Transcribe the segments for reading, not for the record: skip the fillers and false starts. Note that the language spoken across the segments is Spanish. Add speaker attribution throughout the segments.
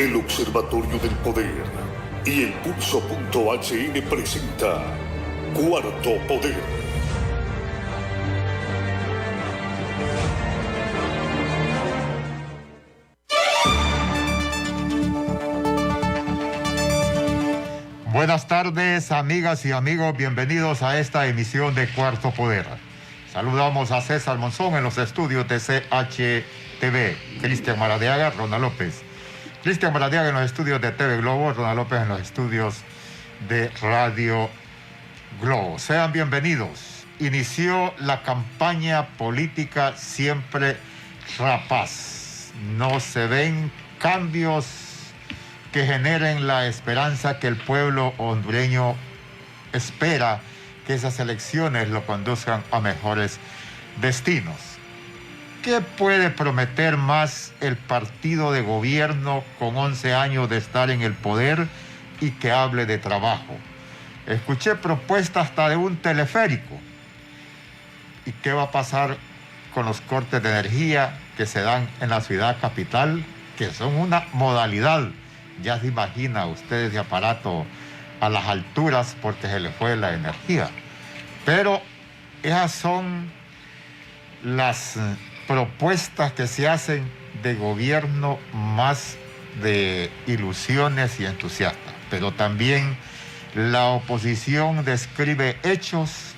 Speaker 1: El Observatorio del Poder y el Pulso.hn presenta Cuarto Poder.
Speaker 2: Buenas tardes, amigas y amigos, bienvenidos a esta emisión de Cuarto Poder. Saludamos a César Monzón en los estudios de CHTV, Cristian Maradiaga, Ronald López. Cristian Maradiaga en los estudios de TV Globo, Ronald López en los estudios de Radio Globo. Sean bienvenidos. Inició la campaña política Siempre Rapaz. No se ven cambios que generen la esperanza que el pueblo hondureño espera que esas elecciones lo conduzcan a mejores destinos. ¿Qué puede prometer más el partido de gobierno con 11 años de estar en el poder y que hable de trabajo? Escuché propuestas hasta de un teleférico. ¿Y qué va a pasar con los cortes de energía que se dan en la ciudad capital, que son una modalidad? Ya se imagina ustedes de aparato a las alturas porque se le fue la energía. Pero esas son las propuestas que se hacen de gobierno más de ilusiones y entusiastas. Pero también la oposición describe hechos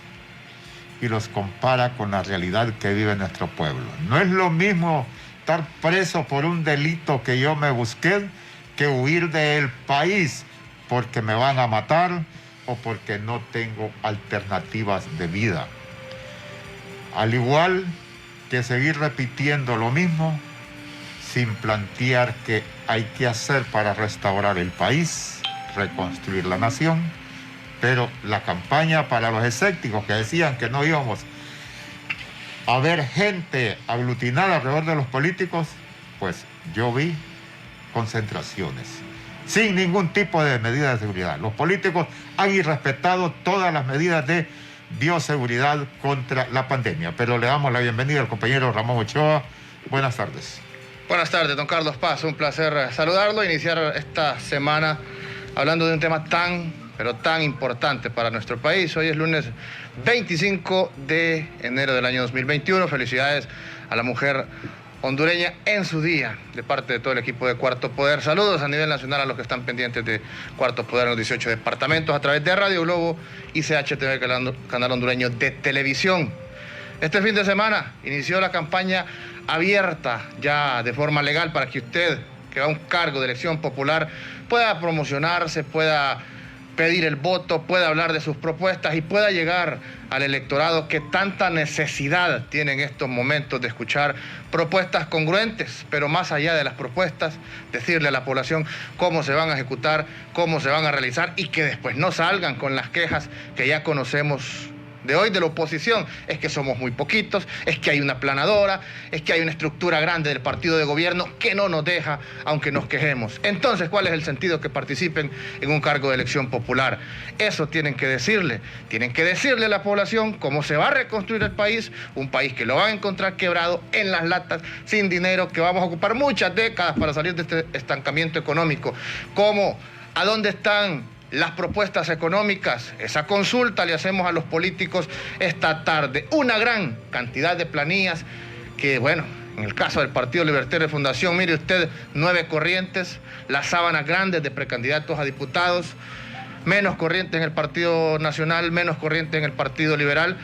Speaker 2: y los compara con la realidad que vive nuestro pueblo. No es lo mismo estar preso por un delito que yo me busqué que huir del país porque me van a matar o porque no tengo alternativas de vida. Al igual que seguir repitiendo lo mismo sin plantear qué hay que hacer para restaurar el país, reconstruir la nación. Pero la campaña para los escépticos que decían que no íbamos a ver gente aglutinada alrededor de los políticos, pues yo vi concentraciones, sin ningún tipo de medida de seguridad. Los políticos han irrespetado todas las medidas de bioseguridad contra la pandemia. Pero le damos la bienvenida al compañero Ramón Ochoa. Buenas tardes.
Speaker 3: Buenas tardes, don Carlos Paz. Un placer saludarlo, iniciar esta semana hablando de un tema pero tan importante para nuestro país. Hoy es lunes 25 de enero del año 2021. Felicidades a la mujer hondureña en su día, de parte de todo el equipo de Cuarto Poder. Saludos a nivel nacional a los que están pendientes de Cuarto Poder en los 18 departamentos a través de Radio Globo y CHTV, canal hondureño de televisión. Este fin de semana inició la campaña abierta ya de forma legal para que usted, que va a un cargo de elección popular, pueda promocionarse, pueda pedir el voto, pueda hablar de sus propuestas y pueda llegar al electorado que tanta necesidad tiene en estos momentos de escuchar propuestas congruentes, pero más allá de las propuestas, decirle a la población cómo se van a ejecutar, cómo se van a realizar y que después no salgan con las quejas que ya conocemos de hoy de la oposición. Es que somos muy poquitos, es que hay una aplanadora, es que hay una estructura grande del partido de gobierno que no nos deja, aunque nos quejemos. Entonces, ¿cuál es el sentido que participen en un cargo de elección popular? Eso tienen que decirle a la población cómo se va a reconstruir el país, un país que lo van a encontrar quebrado en las latas, sin dinero, que vamos a ocupar muchas décadas para salir de este estancamiento económico. ¿A dónde están las propuestas económicas? Esa consulta le hacemos a los políticos esta tarde. Una gran cantidad de planillas que, bueno, en el caso del Partido Libertario de Fundación, mire usted, 9 corrientes, las sábanas grandes de precandidatos a diputados, menos corrientes en el Partido Nacional, menos corrientes en el Partido Liberal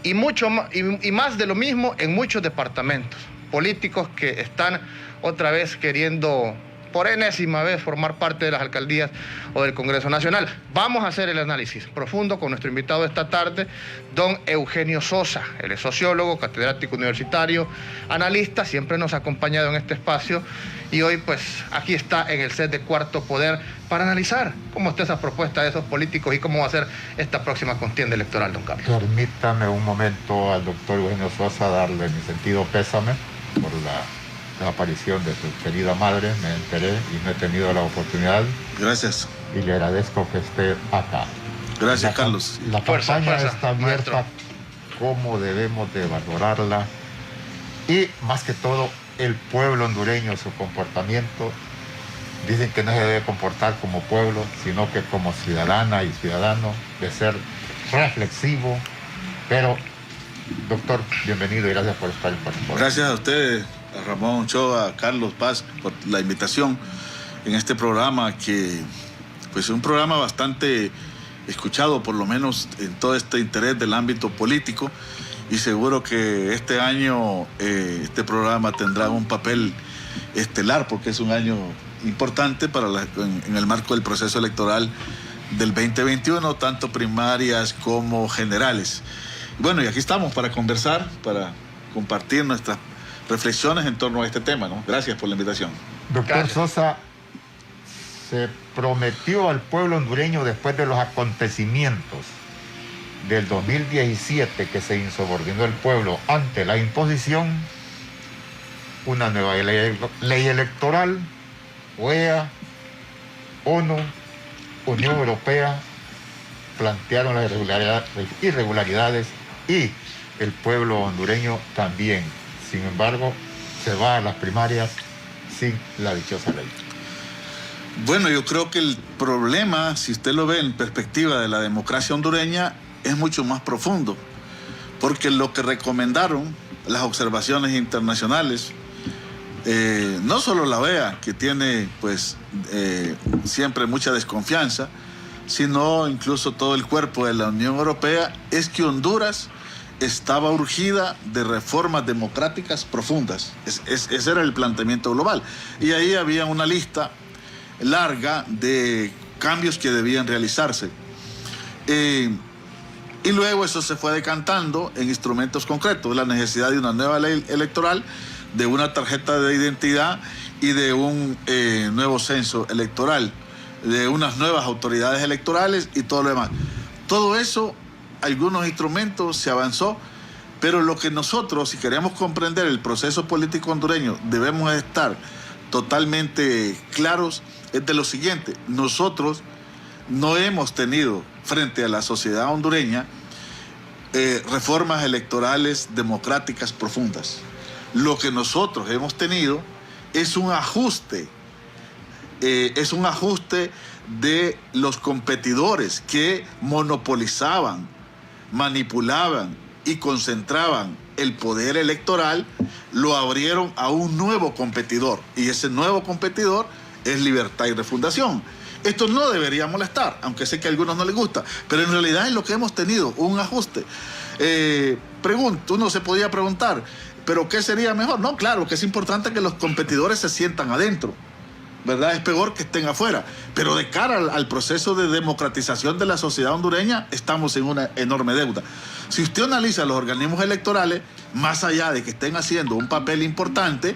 Speaker 3: y mucho más, y más de lo mismo en muchos departamentos. Políticos que están otra vez queriendo por enésima vez formar parte de las alcaldías o del Congreso Nacional. Vamos a hacer el análisis profundo con nuestro invitado esta tarde, don Eugenio Sosa. Él es sociólogo, catedrático universitario, analista, siempre nos ha acompañado en este espacio y hoy pues aquí está en el set de Cuarto Poder para analizar cómo está esa propuesta de esos políticos y cómo va a ser esta próxima contienda electoral, don Carlos.
Speaker 2: Permítame un momento al doctor Eugenio Sosa darle mi sentido pésame por la aparición de su querida madre. Me enteré y no he tenido la oportunidad.
Speaker 4: Gracias.
Speaker 2: Y le agradezco que esté acá.
Speaker 4: Gracias, Carlos.
Speaker 2: La campaña está abierta,
Speaker 3: maestro.
Speaker 2: Cómo debemos de valorarla y más que todo el pueblo hondureño, su comportamiento dicen que no se debe comportar como pueblo, sino que como ciudadana y ciudadano, de ser reflexivo. Pero, doctor, bienvenido y gracias por estar con nosotros.
Speaker 4: Gracias a ustedes, a Ramón Ochoa, a Carlos Paz, por la invitación en este programa, que pues es un programa bastante escuchado, por lo menos en todo este interés del ámbito político, y seguro que este año este programa tendrá un papel estelar, porque es un año importante en el marco del proceso electoral del 2021, tanto primarias como generales. Bueno, y aquí estamos para conversar, para compartir nuestras reflexiones en torno a este tema, ¿no? Gracias por la invitación.
Speaker 2: Doctor Sosa, se prometió al pueblo hondureño, después de los acontecimientos del 2017, que se insubordinó el pueblo ante la imposición, una nueva ley electoral. OEA, ONU, Unión Europea plantearon las irregularidades y el pueblo hondureño también. Sin embargo, se va a las primarias sin la dichosa ley.
Speaker 4: Bueno, yo creo que el problema, si usted lo ve en perspectiva de la democracia hondureña, es mucho más profundo, porque lo que recomendaron las observaciones internacionales, no solo la OEA, que tiene pues siempre mucha desconfianza, sino incluso todo el cuerpo de la Unión Europea, es que Honduras estaba urgida de reformas democráticas profundas. Ese era el planteamiento global. Y ahí había una lista larga de cambios que debían realizarse. Y luego eso se fue decantando en instrumentos concretos, la necesidad de una nueva ley electoral, de una tarjeta de identidad y de un nuevo censo electoral, de unas nuevas autoridades electorales y todo lo demás. Todo eso, algunos instrumentos se avanzó, pero lo que nosotros, si queremos comprender el proceso político hondureño, debemos estar totalmente claros, es de lo siguiente: nosotros no hemos tenido frente a la sociedad hondureña reformas electorales democráticas profundas. Lo que nosotros hemos tenido es un ajuste de los competidores que monopolizaban, manipulaban y concentraban el poder electoral, lo abrieron a un nuevo competidor, y ese nuevo competidor es Libertad y Refundación. Esto no debería molestar, aunque sé que a algunos no les gusta, pero en realidad es lo que hemos tenido, un ajuste. Uno se podía preguntar, ¿pero qué sería mejor? No, claro, que es importante que los competidores se sientan adentro, ¿verdad? Es peor que estén afuera. Pero de cara al proceso de democratización de la sociedad hondureña, estamos en una enorme deuda. Si usted analiza los organismos electorales, más allá de que estén haciendo un papel importante,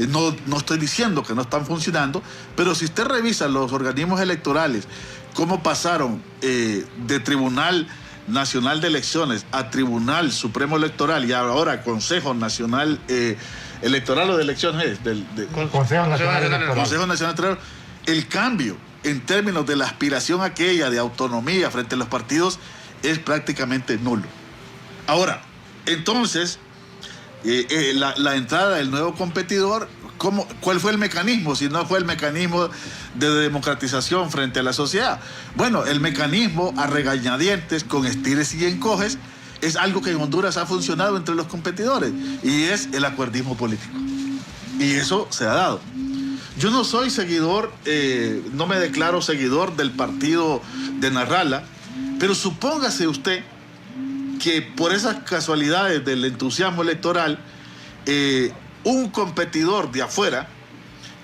Speaker 4: no estoy diciendo que no están funcionando, pero si usted revisa los organismos electorales, cómo pasaron de Tribunal Nacional de Elecciones a Tribunal Supremo Electoral y ahora Consejo Nacional Electoral o de Elecciones,
Speaker 2: Consejo Nacional Electoral.
Speaker 4: Consejo Nacional Electoral, el cambio en términos de la aspiración aquella de autonomía frente a los partidos es prácticamente nulo. Ahora, entonces, la entrada del nuevo competidor, ¿cuál fue el mecanismo? Si no fue el mecanismo de democratización frente a la sociedad. Bueno, el mecanismo a regañadientes, con estires y encoges, es algo que en Honduras ha funcionado entre los competidores, y es el acuerdismo político. Y eso se ha dado. Yo no soy seguidor, no me declaro seguidor del partido de Narrala, pero supóngase usted que por esas casualidades del entusiasmo electoral, un competidor de afuera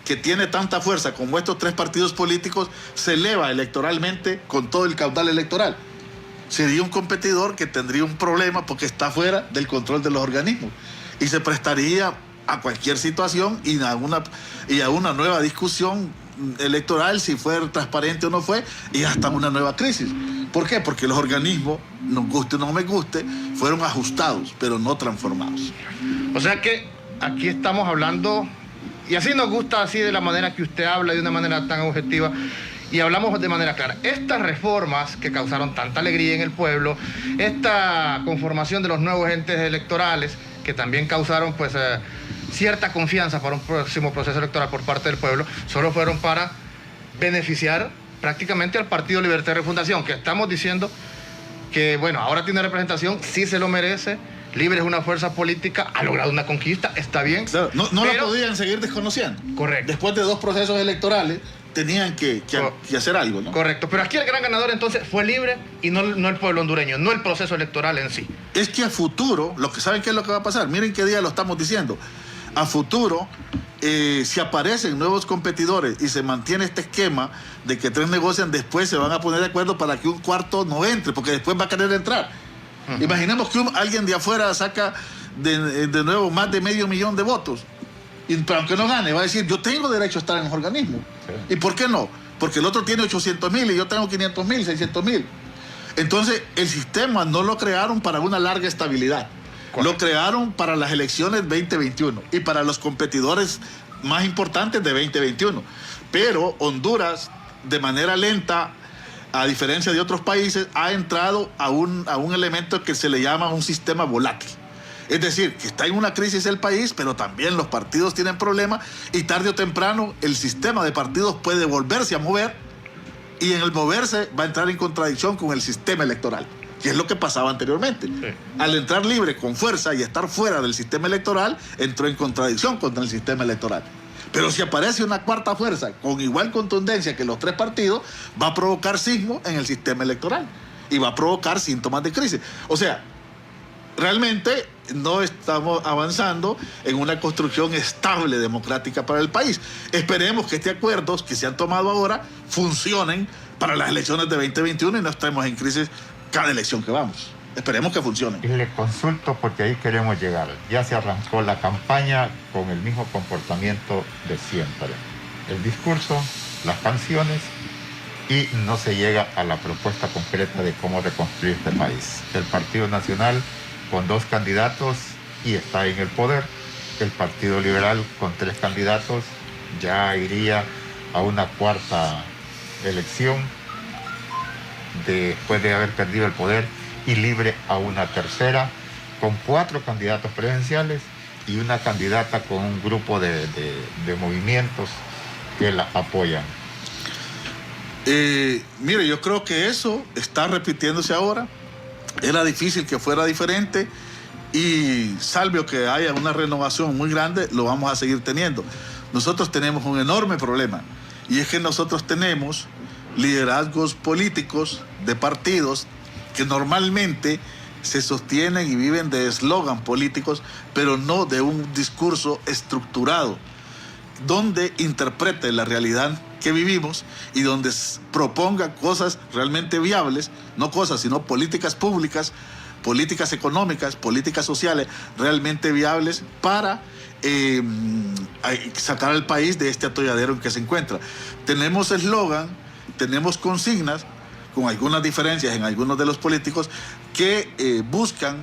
Speaker 4: que tiene tanta fuerza como estos tres partidos políticos se eleva electoralmente con todo el caudal electoral. Sería un competidor que tendría un problema porque está fuera del control de los organismos y se prestaría a cualquier situación y a una nueva discusión electoral, si fue transparente o no fue, y hasta una nueva crisis. ¿Por qué? Porque los organismos, nos guste o no me guste, fueron ajustados, pero no transformados.
Speaker 3: O sea que aquí estamos hablando, y así nos gusta, así de la manera que usted habla, de una manera tan objetiva, y hablamos de manera clara. Estas reformas que causaron tanta alegría en el pueblo, esta conformación de los nuevos entes electorales, que también causaron pues cierta confianza para un próximo proceso electoral por parte del pueblo, solo fueron para beneficiar prácticamente al Partido Libertad y Refundación, que estamos diciendo que, bueno, ahora tiene representación, sí se lo merece. Libre es una fuerza política, ha logrado una conquista, está bien.
Speaker 4: Claro, no la podían seguir desconociendo.
Speaker 3: Correcto.
Speaker 4: Después de 2 procesos electorales, tenían que hacer algo, ¿no?
Speaker 3: Correcto, pero aquí el gran ganador entonces fue Libre y no el pueblo hondureño, no el proceso electoral en sí.
Speaker 4: Es que a futuro, ¿saben qué es lo que va a pasar? Miren qué día lo estamos diciendo. A futuro, si aparecen nuevos competidores y se mantiene este esquema de que 3 negocian, después se van a poner de acuerdo para que un cuarto no entre, porque después va a querer entrar. Imaginemos que alguien de afuera saca de nuevo más de 500,000 de votos. Pero aunque no gane, va a decir, yo tengo derecho a estar en los organismos. Sí. ¿Y por qué no? Porque el otro tiene 800,000 y yo tengo 500,000, 600,000. Entonces, el sistema no lo crearon para una larga estabilidad. Correcto. Lo crearon para las elecciones 2021 y para los competidores más importantes de 2021. Pero Honduras, de manera lenta, a diferencia de otros países, ha entrado a un elemento que se le llama un sistema volátil. Es decir, que está en una crisis el país, pero también los partidos tienen problemas y tarde o temprano el sistema de partidos puede volverse a mover y en el moverse va a entrar en contradicción con el sistema electoral, que es lo que pasaba anteriormente. Sí. Al entrar Libre con fuerza y estar fuera del sistema electoral, entró en contradicción contra el sistema electoral. Pero si aparece una cuarta fuerza con igual contundencia que los 3 partidos, va a provocar sismo en el sistema electoral y va a provocar síntomas de crisis. O sea, realmente no estamos avanzando en una construcción estable democrática para el país. Esperemos que estos acuerdos que se han tomado ahora funcionen para las elecciones de 2021 y no estemos en crisis cada elección que vamos. Esperemos que funcione.
Speaker 2: Y le consulto porque ahí queremos llegar. Ya se arrancó la campaña con el mismo comportamiento de siempre. El discurso, las canciones y no se llega a la propuesta concreta de cómo reconstruir este país. El Partido Nacional con 2 candidatos y está en el poder. El Partido Liberal con 3 candidatos ya iría a una cuarta elección después de haber perdido el poder, y Libre a una tercera, con 4 candidatos presidenciales y una candidata con un grupo de movimientos que la apoyan.
Speaker 4: Mire, yo creo que eso está repitiéndose ahora. Era difícil que fuera diferente y salvo que haya una renovación muy grande, lo vamos a seguir teniendo. Nosotros tenemos un enorme problema y es que nosotros tenemos liderazgos políticos de partidos que normalmente se sostienen y viven de eslogan políticos, pero no de un discurso estructurado, donde interprete la realidad que vivimos y donde proponga cosas realmente viables, no cosas, sino políticas públicas, políticas económicas, políticas sociales realmente viables para sacar al país de este atolladero en que se encuentra. Tenemos eslogan, tenemos consignas, con algunas diferencias en algunos de los políticos que buscan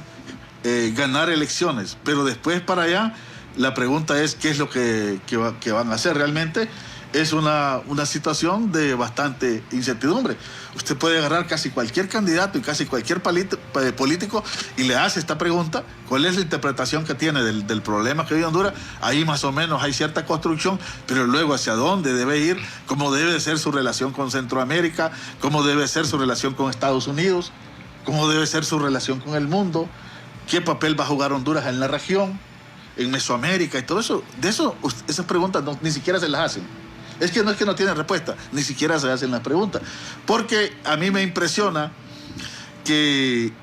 Speaker 4: ganar elecciones, pero después para allá la pregunta es qué es lo que van a hacer realmente. Es una situación de bastante incertidumbre. Usted puede agarrar casi cualquier candidato y casi cualquier político y le hace esta pregunta, ¿cuál es la interpretación que tiene del problema que vive Honduras? Ahí más o menos hay cierta construcción, pero luego hacia dónde debe ir, cómo debe ser su relación con Centroamérica, cómo debe ser su relación con Estados Unidos, cómo debe ser su relación con el mundo, qué papel va a jugar Honduras en la región, en Mesoamérica y todo eso. Esas preguntas ni siquiera se las hacen. Es que no tienen respuesta, ni siquiera se hacen las preguntas. Porque a mí me impresiona que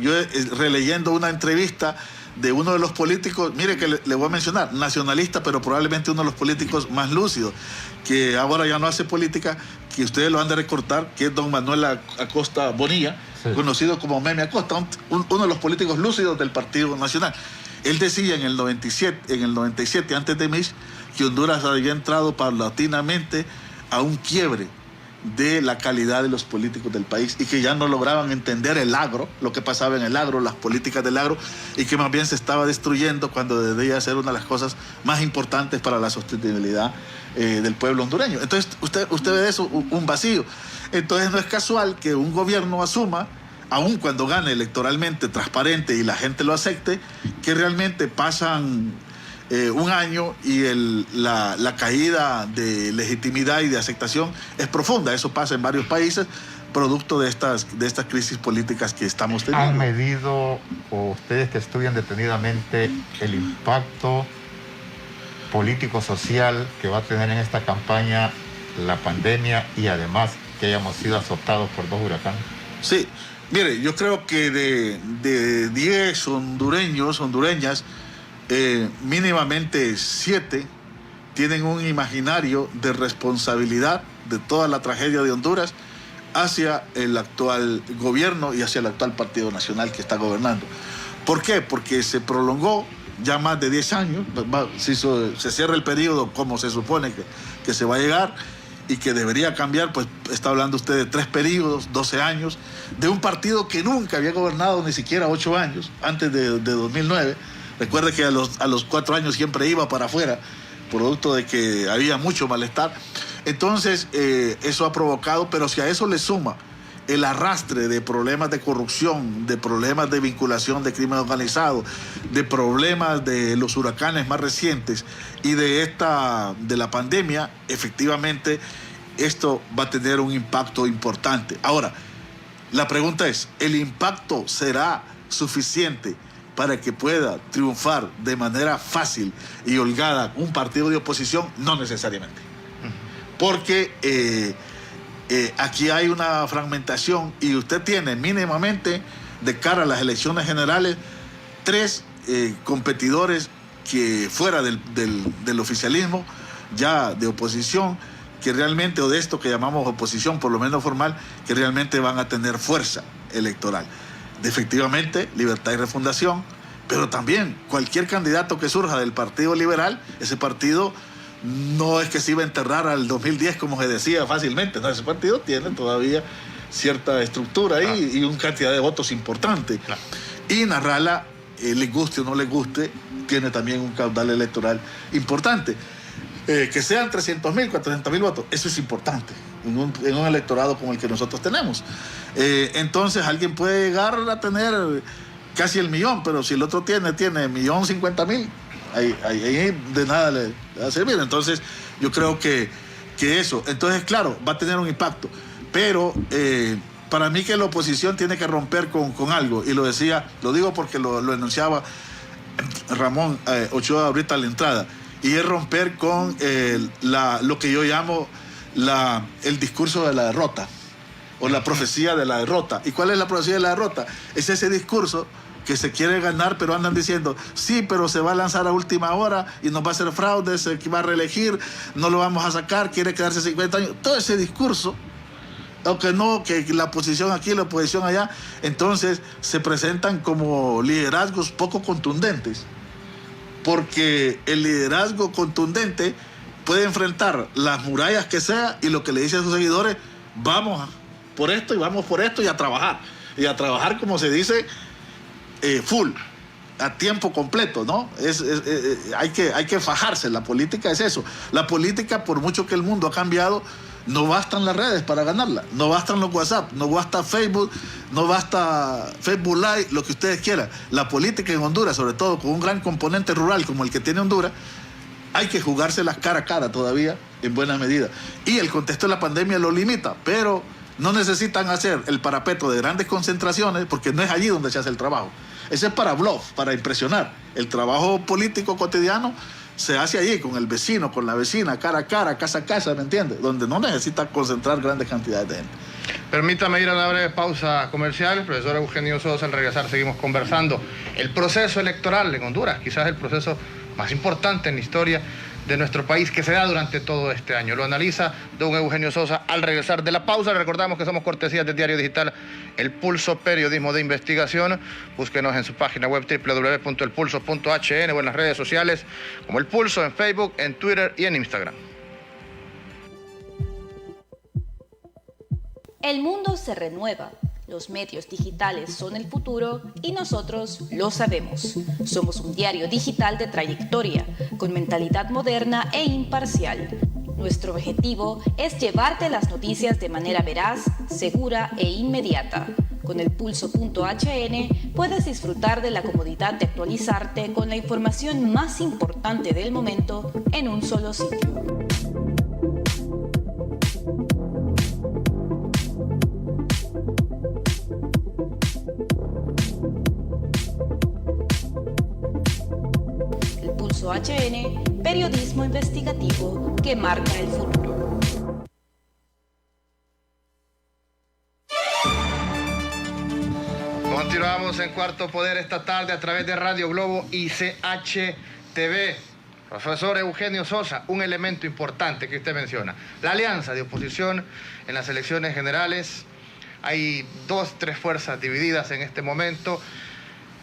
Speaker 4: yo releyendo una entrevista de uno de los políticos, mire que le voy a mencionar, nacionalista, pero probablemente uno de los políticos más lúcidos, que ahora ya no hace política, que ustedes lo han de recordar, que es don Manuel Acosta Bonilla, sí, conocido como Meme Acosta, uno de los políticos lúcidos del Partido Nacional. Él decía en el 97, antes de Mitch, que Honduras había entrado paulatinamente a un quiebre de la calidad de los políticos del país y que ya no lograban entender el agro, lo que pasaba en el agro, las políticas del agro, y que más bien se estaba destruyendo cuando debía ser una de las cosas más importantes para la sostenibilidad del pueblo hondureño. Entonces usted ve de eso un vacío. Entonces no es casual que un gobierno asuma, aun cuando gane electoralmente transparente y la gente lo acepte, que realmente pasan un año y la caída de legitimidad y de aceptación es profunda. Eso pasa en varios países, producto de estas crisis políticas que estamos teniendo.
Speaker 2: ¿Han medido, o ustedes que estudian detenidamente, el impacto político-social que va a tener en esta campaña la pandemia y además que hayamos sido azotados por 2 huracanes?
Speaker 4: Sí, mire, yo creo que de 10 hondureñas, mínimamente 7 tienen un imaginario de responsabilidad de toda la tragedia de Honduras hacia el actual gobierno y hacia el actual Partido Nacional que está gobernando. ¿Por qué? Porque se prolongó ya más de 10 años, si se cierra el periodo como se supone que se va a llegar y que debería cambiar, pues está hablando usted de 3 periodos, 12 años, de un partido que nunca había gobernado ni siquiera 8 años, antes de 2009. Recuerde que a los 4 años siempre iba para afuera, producto de que había mucho malestar. Entonces, eso ha provocado, pero si a eso le suma el arrastre de problemas de corrupción, de problemas de vinculación de crimen organizado, de problemas de los huracanes más recientes y de la pandemia, efectivamente esto va a tener un impacto importante. Ahora, la pregunta es, ¿el impacto será suficiente para que pueda triunfar de manera fácil y holgada un partido de oposición? No necesariamente. Porque aquí hay una fragmentación y usted tiene mínimamente, de cara a las elecciones generales, 3 competidores que fuera del oficialismo, ya de oposición, que realmente, o de esto que llamamos oposición, por lo menos formal, que realmente van a tener fuerza electoral. Efectivamente, Libertad y Refundación, pero también cualquier candidato que surja del Partido Liberal, ese partido no es que se iba a enterrar al 2010 como se decía fácilmente, no, ese partido tiene todavía cierta estructura ahí y una cantidad de votos importante. Claro. Y Narrala, le guste o no le guste, tiene también un caudal electoral importante. Que sean 300.000, 400.000 votos, eso es importante en un electorado como el que nosotros tenemos. Entonces alguien puede llegar a tener casi el millón, pero si el otro tiene 1.050.000, ahí de nada le va a servir. Entonces yo creo que eso, entonces claro, va a tener un impacto, pero para mí que la oposición tiene que romper con algo, y lo digo porque lo enunciaba Ramón Ochoa ahorita a la entrada, y es romper con lo que yo llamo el discurso de la derrota, o la profecía de la derrota. ¿Y cuál es la profecía de la derrota? Es ese discurso que se quiere ganar, pero andan diciendo, sí, pero se va a lanzar a última hora y nos va a hacer fraude, se va a reelegir, no lo vamos a sacar, quiere quedarse 50 años. Todo ese discurso, aunque no, que la oposición aquí, la oposición allá, entonces se presentan como liderazgos poco contundentes, porque el liderazgo contundente puede enfrentar las murallas que sea y lo que le dice a sus seguidores, vamos por esto y vamos por esto y a trabajar como se dice, full, a tiempo completo, ¿no? Hay que fajarse. La política es eso. La política, por mucho que el mundo ha cambiado, no bastan las redes para ganarla, no bastan los WhatsApp, no basta Facebook, no basta Facebook Live, lo que ustedes quieran. La política en Honduras, sobre todo con un gran componente rural como el que tiene Honduras, hay que jugárselas cara a cara todavía en buena medida. Y el contexto de la pandemia lo limita, pero no necesitan hacer el parapeto de grandes concentraciones porque no es allí donde se hace el trabajo. Ese es para bluff, para impresionar. El trabajo político cotidiano se hace allí con el vecino, con la vecina, cara a cara, casa a casa, ¿me entiendes? Donde no necesita concentrar grandes cantidades de gente.
Speaker 3: Permítame ir a una breve pausa comercial. Profesor Eugenio Sosa, al regresar seguimos conversando. El proceso electoral en Honduras, quizás el proceso más importante en la historia de nuestro país que se da durante todo este año. Lo analiza don Eugenio Sosa al regresar de la pausa. Recordamos que somos cortesías del diario digital El Pulso, periodismo de investigación. Búsquenos en su página web www.elpulso.hn o en las redes sociales como El Pulso, en Facebook, en Twitter y en Instagram.
Speaker 5: El mundo se renueva. Los medios digitales son el futuro y nosotros lo sabemos. Somos un diario digital de trayectoria, con mentalidad moderna e imparcial. Nuestro objetivo es llevarte las noticias de manera veraz, segura e inmediata. Con el pulso.hn puedes disfrutar de la comodidad de actualizarte con la información más importante del momento en un solo sitio. El Pulso HN, periodismo investigativo que marca el futuro.
Speaker 3: Continuamos en Cuarto Poder esta tarde a través de Radio Globo y CHTV. Profesor Eugenio Sosa, un elemento importante que usted menciona. La alianza de oposición en las elecciones generales. Hay 2, 3 fuerzas divididas en este momento.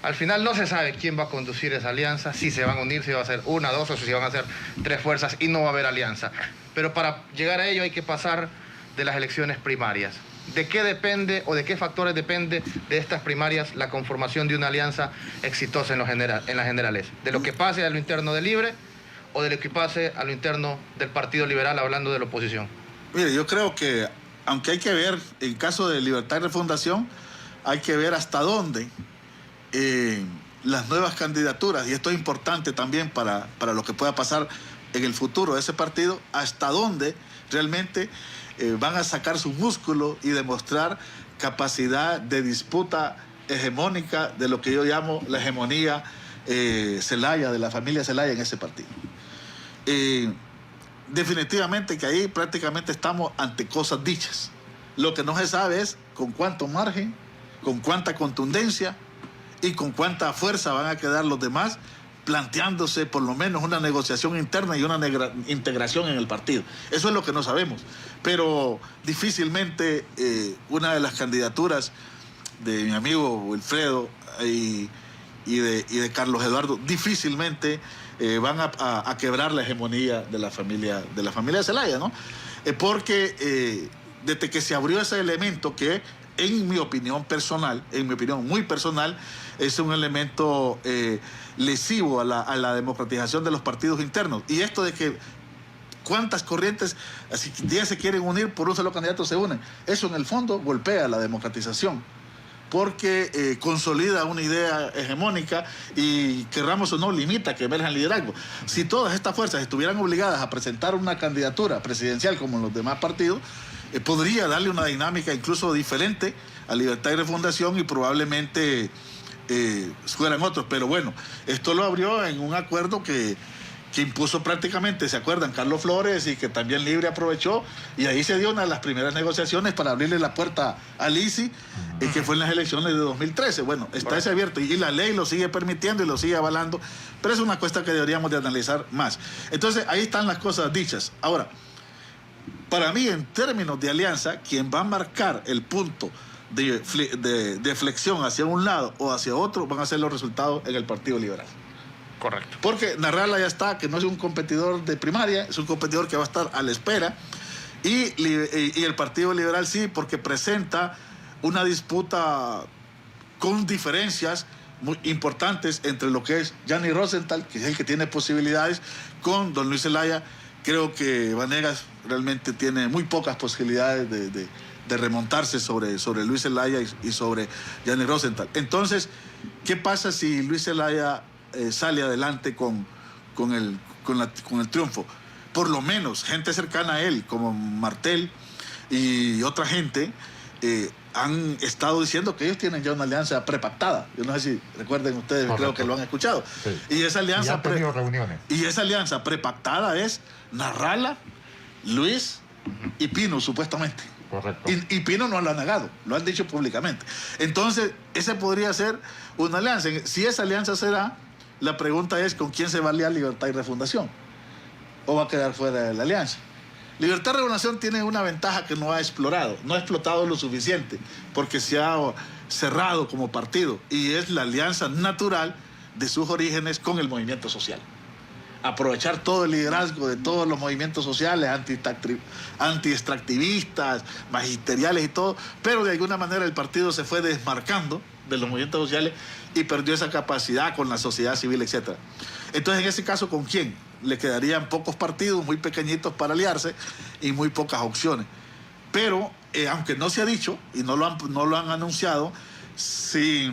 Speaker 3: Al final no se sabe quién va a conducir esa alianza, si se van a unir, si va a ser 1, 2 o si van a ser 3 fuerzas y no va a haber alianza. Pero para llegar a ello hay que pasar de las elecciones primarias. ¿De qué depende o de qué factores depende de estas primarias la conformación de una alianza exitosa en las generales? ¿De lo que pase a lo interno del Libre o de lo que pase a lo interno del Partido Liberal, hablando de la oposición?
Speaker 4: Mire, yo creo que, aunque hay que ver, en caso de Libertad y Refundación, hay que ver hasta dónde las nuevas candidaturas, y esto es importante también para lo que pueda pasar en el futuro de ese partido, hasta dónde realmente van a sacar su músculo y demostrar capacidad de disputa hegemónica de lo que yo llamo la hegemonía Zelaya, de la familia Zelaya en ese partido. Definitivamente que ahí prácticamente estamos ante cosas dichas. Lo que no se sabe es con cuánto margen, con cuánta contundencia y con cuánta fuerza van a quedar los demás planteándose por lo menos una negociación interna y una integración en el partido. Eso es lo que no sabemos. Pero difícilmente una de las candidaturas de mi amigo Wilfredo y de Carlos Eduardo difícilmente van a quebrar la hegemonía de la familia Zelaya, ¿no? Porque desde que se abrió ese elemento que, en mi opinión personal, en mi opinión muy personal, es un elemento lesivo a la democratización de los partidos internos. Y esto de que cuántas corrientes, así 10 se quieren unir por un solo candidato, se unen, eso en el fondo golpea la democratización, porque consolida una idea hegemónica y, querramos o no, limita que emerja el liderazgo. Si todas estas fuerzas estuvieran obligadas a presentar una candidatura presidencial como los demás partidos, podría darle una dinámica incluso diferente a Libertad y Refundación y probablemente fueran otros. Pero bueno, esto lo abrió en un acuerdo que impuso prácticamente, ¿se acuerdan? Carlos Flores, y que también Libre aprovechó, y ahí se dio una de las primeras negociaciones para abrirle la puerta a Lisi, que fue en las elecciones de 2013. Bueno, está ese abierto, y la ley lo sigue permitiendo y lo sigue avalando, pero es una cuestión que deberíamos de analizar más. Entonces, ahí están las cosas dichas. Ahora, para mí, en términos de alianza, quien va a marcar el punto de flexión hacia un lado o hacia otro van a ser los resultados en el Partido Liberal.
Speaker 3: Correcto.
Speaker 4: Porque Narrala ya está, que no es un competidor de primaria, es un competidor que va a estar a la espera. Y el Partido Liberal sí, porque presenta una disputa con diferencias muy importantes entre lo que es Gianni Rosenthal, que es el que tiene posibilidades, con don Luis Zelaya. Creo que Vanegas realmente tiene muy pocas posibilidades de remontarse sobre Luis Zelaya y sobre Gianni Rosenthal. Entonces, ¿qué pasa si Luis Zelaya sale adelante con el triunfo? Por lo menos gente cercana a él, como Martel y otra gente, han estado diciendo que ellos tienen ya una alianza prepactada. Yo no sé si recuerden ustedes, correcto, creo que lo han escuchado.
Speaker 2: Sí.
Speaker 4: Y esa alianza,
Speaker 2: y han tenido reuniones.
Speaker 4: Y esa alianza prepactada es Narrala, Luis y Pino, supuestamente.
Speaker 2: Correcto.
Speaker 4: Y Pino no lo ha negado, lo han dicho públicamente. Entonces, esa podría ser una alianza. Si esa alianza se da, la pregunta es ¿con quién se va a aliar Libertad y Refundación? ¿O va a quedar fuera de la alianza? Libertad y Refundación tiene una ventaja que no ha explorado, no ha explotado lo suficiente, porque se ha cerrado como partido, y es la alianza natural de sus orígenes con el movimiento social. Aprovechar todo el liderazgo de todos los movimientos sociales, anti-extractivistas, magisteriales y todo, pero de alguna manera el partido se fue desmarcando de los movimientos sociales y perdió esa capacidad con la sociedad civil, etc. Entonces, en ese caso, ¿con quién? Le quedarían pocos partidos muy pequeñitos para aliarse y muy pocas opciones. Pero aunque no se ha dicho y no lo han anunciado, si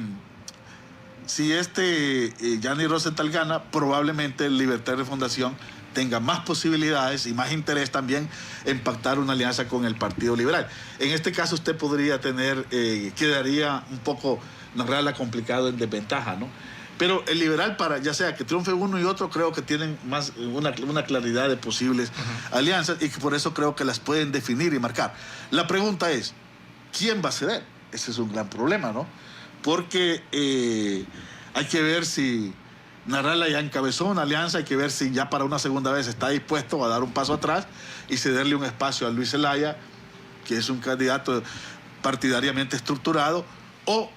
Speaker 4: Yanni Rosenthal gana, probablemente Libertad y Refundación tenga más posibilidades y más interés también en pactar una alianza con el Partido Liberal. En este caso usted podría tener, quedaría un poco, Narrala, complicado, en desventaja, ¿no? Pero el liberal, para ya sea que triunfe uno y otro, creo que tienen más una claridad de posibles alianzas y que por eso creo que las pueden definir y marcar. La pregunta es, ¿quién va a ceder? Ese es un gran problema, ¿no? Porque hay que ver si Narrala ya encabezó una alianza, hay que ver si ya para una segunda vez está dispuesto a dar un paso atrás y cederle un espacio a Luis Zelaya, que es un candidato partidariamente estructurado, o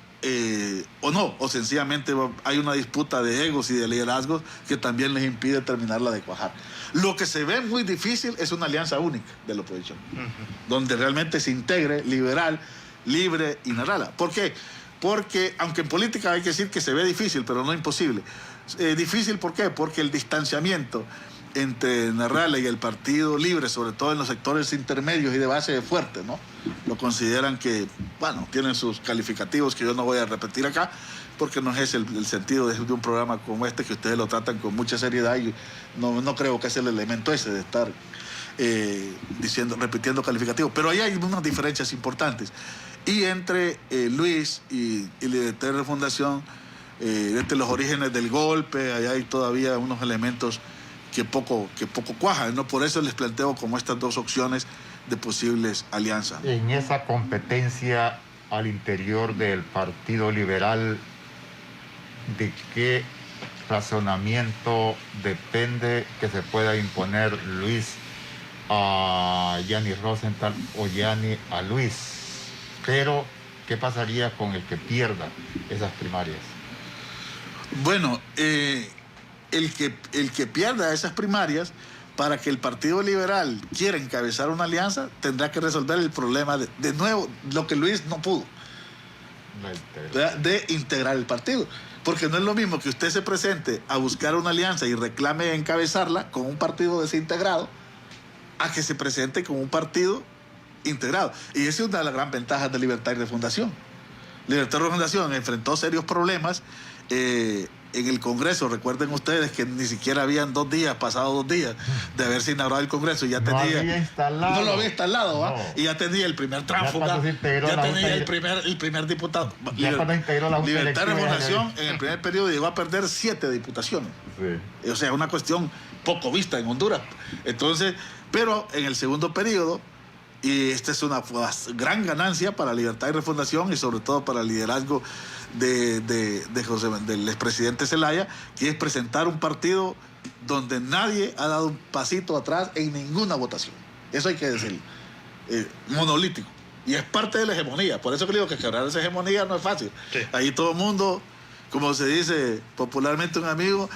Speaker 4: no, o sencillamente hay una disputa de egos y de liderazgos que también les impide terminarla de cuajar. Lo que se ve muy difícil es una alianza única de la oposición, donde realmente se integre Liberal, Libre y Narrala. ¿Por qué? Porque, aunque en política hay que decir que se ve difícil, pero no imposible. Difícil, ¿por qué? Porque el distanciamiento entre Narrala y el Partido Libre, sobre todo en los sectores intermedios y de base, es fuerte, ¿no? Lo consideran que, bueno, tienen sus calificativos que yo no voy a repetir acá, porque no es el sentido de un programa como este, que ustedes lo tratan con mucha seriedad, y no creo que es el elemento ese de estar repitiendo calificativos. Pero ahí hay unas diferencias importantes. Y entre Luis y Libertad y Refundación, entre los orígenes del golpe, allá hay todavía unos elementos que poco cuajan, ¿no? Por eso les planteo como estas dos opciones de posibles alianzas.
Speaker 2: En esa competencia al interior del Partido Liberal, ¿de qué razonamiento depende que se pueda imponer Luis a Yanni Rosenthal o Yanni a Luis? Pero, ¿qué pasaría con el que pierda esas primarias?
Speaker 4: Bueno, el que pierda esas primarias, para que el Partido Liberal quiera encabezar una alianza, tendrá que resolver el problema de nuevo, lo que Luis no pudo, de integrar el partido. Porque no es lo mismo que usted se presente a buscar una alianza y reclame encabezarla con un partido desintegrado, a que se presente con un partido integrado. Y esa es una de las grandes ventajas de Libertad y Refundación. Libertad y Refundación enfrentó serios problemas en el Congreso. Recuerden ustedes que ni siquiera habían pasado 2 días de haberse inaugurado el Congreso, y ya
Speaker 2: no lo había instalado,
Speaker 4: ¿va? Y ya tenía el primer tránsfuga, ya tenía el primer diputado. Libertad y Refundación en el primer periodo llegó a perder 7 diputaciones. Sí. O sea, una cuestión poco vista en Honduras. Entonces, pero en el segundo periodo, y esta es una gran ganancia para Libertad y Refundación, y sobre todo para el liderazgo del expresidente Zelaya, que es presentar un partido donde nadie ha dado un pasito atrás en ninguna votación. Eso hay que decirlo. Monolítico. Y es parte de la hegemonía. Por eso que digo que quebrar esa hegemonía no es fácil. Sí. Ahí todo el mundo, como se dice popularmente un amigo,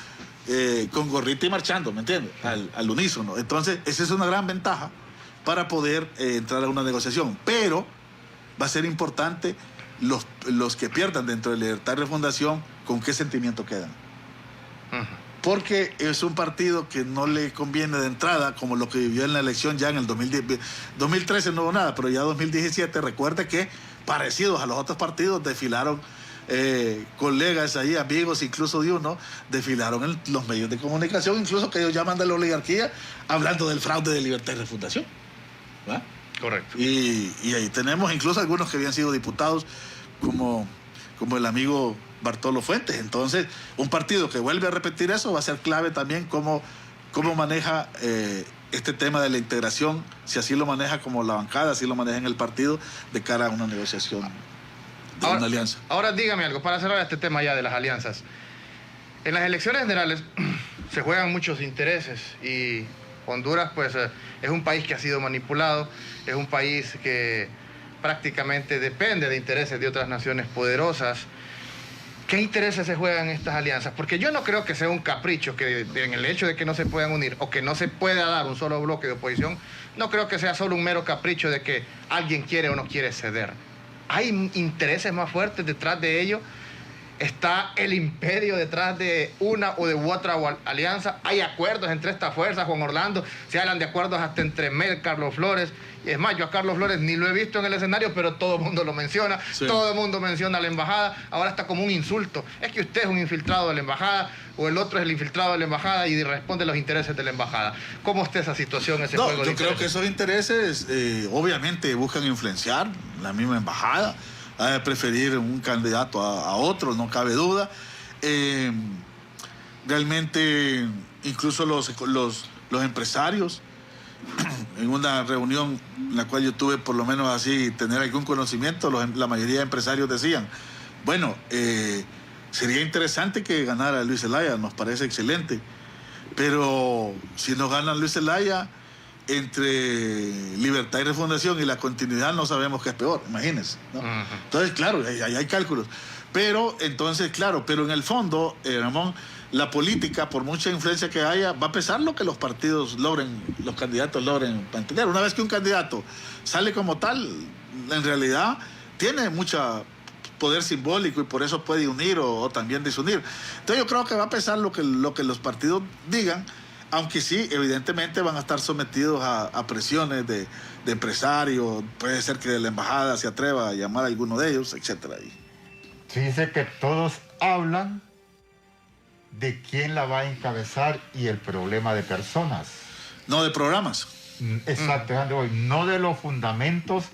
Speaker 4: con gorrita y marchando, ¿me entiendes? Al unísono. Entonces, esa es una gran ventaja para poder entrar a una negociación. Pero va a ser importante los que pierdan dentro de Libertad y Refundación, ¿con qué sentimiento quedan? Porque es un partido que no le conviene de entrada, como lo que vivió en la elección ya en el 2013 no hubo nada, pero ya 2017, recuerde que parecidos a los otros partidos desfilaron colegas ahí, amigos incluso de uno, desfilaron en los medios de comunicación, incluso que ellos llaman de la oligarquía, hablando del fraude de Libertad y Refundación. ¿Va?
Speaker 3: Correcto.
Speaker 4: Y ahí tenemos incluso algunos que habían sido diputados, como el amigo Bartolo Fuentes. Entonces, un partido que vuelve a repetir eso va a ser clave también cómo maneja este tema de la integración, si así lo maneja como la bancada, así lo maneja en el partido, de cara a una negociación de una alianza.
Speaker 3: Ahora dígame algo, para cerrar este tema ya de las alianzas. En las elecciones generales se juegan muchos intereses, y Honduras pues es un país que ha sido manipulado, es un país que prácticamente depende de intereses de otras naciones poderosas. ¿Qué intereses se juegan en estas alianzas? Porque yo no creo que sea un capricho, que en el hecho de que no se puedan unir o que no se pueda dar un solo bloque de oposición, no creo que sea solo un mero capricho de que alguien quiere o no quiere ceder. Hay intereses más fuertes detrás de ello, ¿Está el imperio detrás de una o de otra alianza? ¿Hay acuerdos entre estas fuerzas, Juan Orlando? Se hablan de acuerdos hasta entre Mel, Carlos Flores. Y es más, yo a Carlos Flores ni lo he visto en el escenario, pero todo el mundo lo menciona. Sí. Todo el mundo menciona a la embajada. Ahora está como un insulto. Es que usted es un infiltrado de la embajada o el otro es el infiltrado de la embajada y responde a los intereses de la embajada. ¿Cómo está esa situación, ese juego de
Speaker 4: intereses? Yo creo que esos intereses obviamente buscan influenciar la misma embajada. Preferir un candidato a otro, no cabe duda. Realmente, incluso los empresarios, en una reunión en la cual yo tuve, por lo menos así, tener algún conocimiento, la mayoría de empresarios decían, bueno, sería interesante que ganara Luis Zelaya, nos parece excelente, pero si no gana Luis Zelaya, entre Libertad y Refundación y la continuidad no sabemos qué es peor, imagínense, ¿no? Entonces, claro, ahí hay cálculos. Pero, entonces, claro, pero en el fondo, Ramón, la política, por mucha influencia que haya, va a pesar lo que los partidos logren, los candidatos logren mantener. Una vez que un candidato sale como tal, en realidad tiene mucho poder simbólico y por eso puede unir o también desunir. Entonces yo creo que va a pesar lo que los partidos digan, aunque sí, evidentemente van a estar sometidos a presiones de empresarios, puede ser que la embajada se atreva a llamar a alguno de ellos, etcétera.
Speaker 2: Se dice que todos hablan de quién la va a encabezar y el problema de personas.
Speaker 4: No de programas.
Speaker 2: Exacto, no de los fundamentos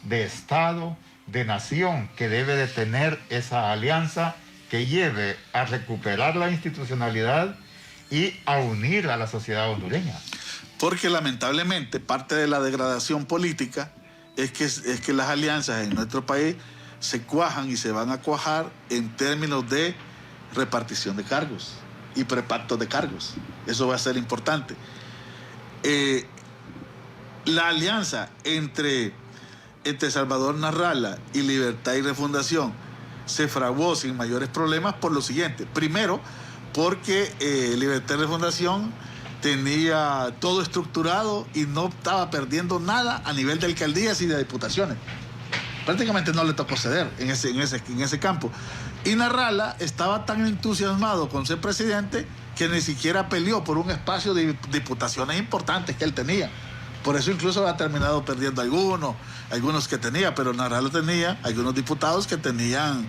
Speaker 2: de Estado, de nación, que debe de tener esa alianza que lleve a recuperar la institucionalidad y a unir a la sociedad hondureña.
Speaker 4: Porque lamentablemente parte de la degradación política es que las alianzas en nuestro país se cuajan y se van a cuajar en términos de repartición de cargos y prepactos de cargos. Eso va a ser importante. La alianza entre Salvador Narrala y Libertad y Refundación se fraguó sin mayores problemas por lo siguiente. Primero, porque Libertad y Refundación tenía todo estructurado y no estaba perdiendo nada a nivel de alcaldías y de diputaciones. Prácticamente no le tocó ceder en ese campo. Y Narrala estaba tan entusiasmado con ser presidente que ni siquiera peleó por un espacio de diputaciones importantes que él tenía. Por eso incluso ha terminado perdiendo algunos que tenía, pero Narrala tenía algunos diputados que tenían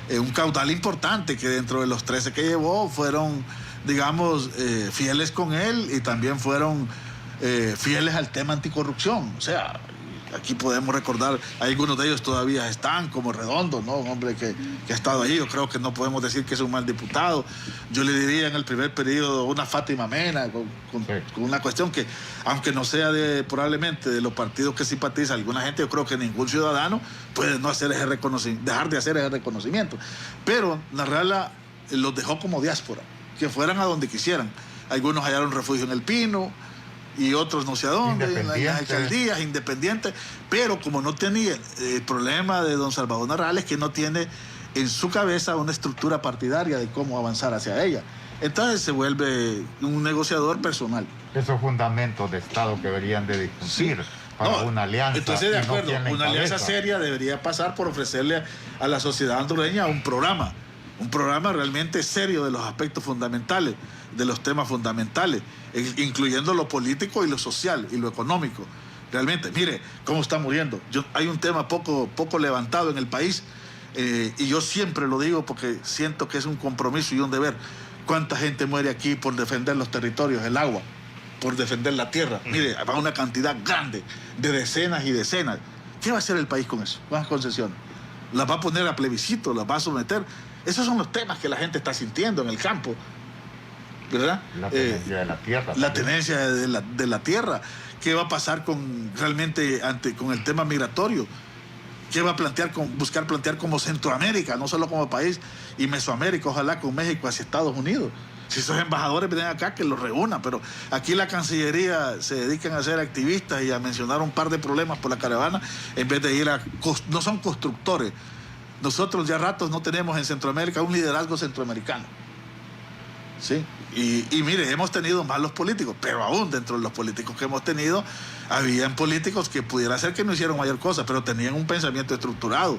Speaker 4: un caudal importante, que dentro de los 13 que llevó fueron, digamos, fieles con él y también fueron fieles al tema anticorrupción. O sea, aquí podemos recordar, algunos de ellos todavía están, como Redondo, ¿no? Un hombre que ha estado ahí. Yo creo que no podemos decir que es un mal diputado. Yo le diría en el primer periodo una Fátima Mena, con una cuestión que, aunque no sea probablemente de los partidos que simpatiza alguna gente, yo creo que ningún ciudadano puede no hacer dejar de hacer ese reconocimiento. Pero Narrala los dejó como diáspora, que fueran a donde quisieran. Algunos hallaron refugio en El Pino, y otros no sé a dónde, en las alcaldías, independientes, pero como no tenía el problema de don Salvador Narrala es que no tiene en su cabeza una estructura partidaria de cómo avanzar hacia ella. Entonces se vuelve un negociador personal.
Speaker 2: Esos fundamentos de Estado que deberían de discutir para una alianza.
Speaker 4: Entonces, de acuerdo, una alianza seria debería pasar por ofrecerle a la sociedad hondureña un programa realmente serio de los aspectos fundamentales, de los temas fundamentales, incluyendo lo político y lo social y lo económico. Realmente, mire cómo está muriendo. Hay un tema poco levantado en el país, y yo siempre lo digo porque siento que es un compromiso y un deber. ¿Cuánta gente muere aquí por defender los territorios, el agua, por defender la tierra? Mire, va una cantidad grande de decenas y decenas. ¿Qué va a hacer el país con eso? Con las concesiones. ¿Las va a poner a plebiscito? ¿Las va a someter? Esos son los temas que la gente está sintiendo en el campo, ¿verdad?
Speaker 2: La tenencia de la tierra.
Speaker 4: La tenencia de la tierra. ¿Qué va a pasar con el tema migratorio? ¿Qué va a buscar plantear como Centroamérica, no solo como país, y Mesoamérica, ojalá con México hacia Estados Unidos? Si esos embajadores vienen acá, que los reúnan, pero aquí la Cancillería se dedican a ser activistas y a mencionar un par de problemas por la caravana, en vez de ir no son constructores. Nosotros ya ratos no tenemos en Centroamérica un liderazgo centroamericano. ¿Sí? Y mire, hemos tenido malos políticos, pero aún dentro de los políticos que hemos tenido, habían políticos que pudiera ser que no hicieron mayor cosa, pero tenían un pensamiento estructurado,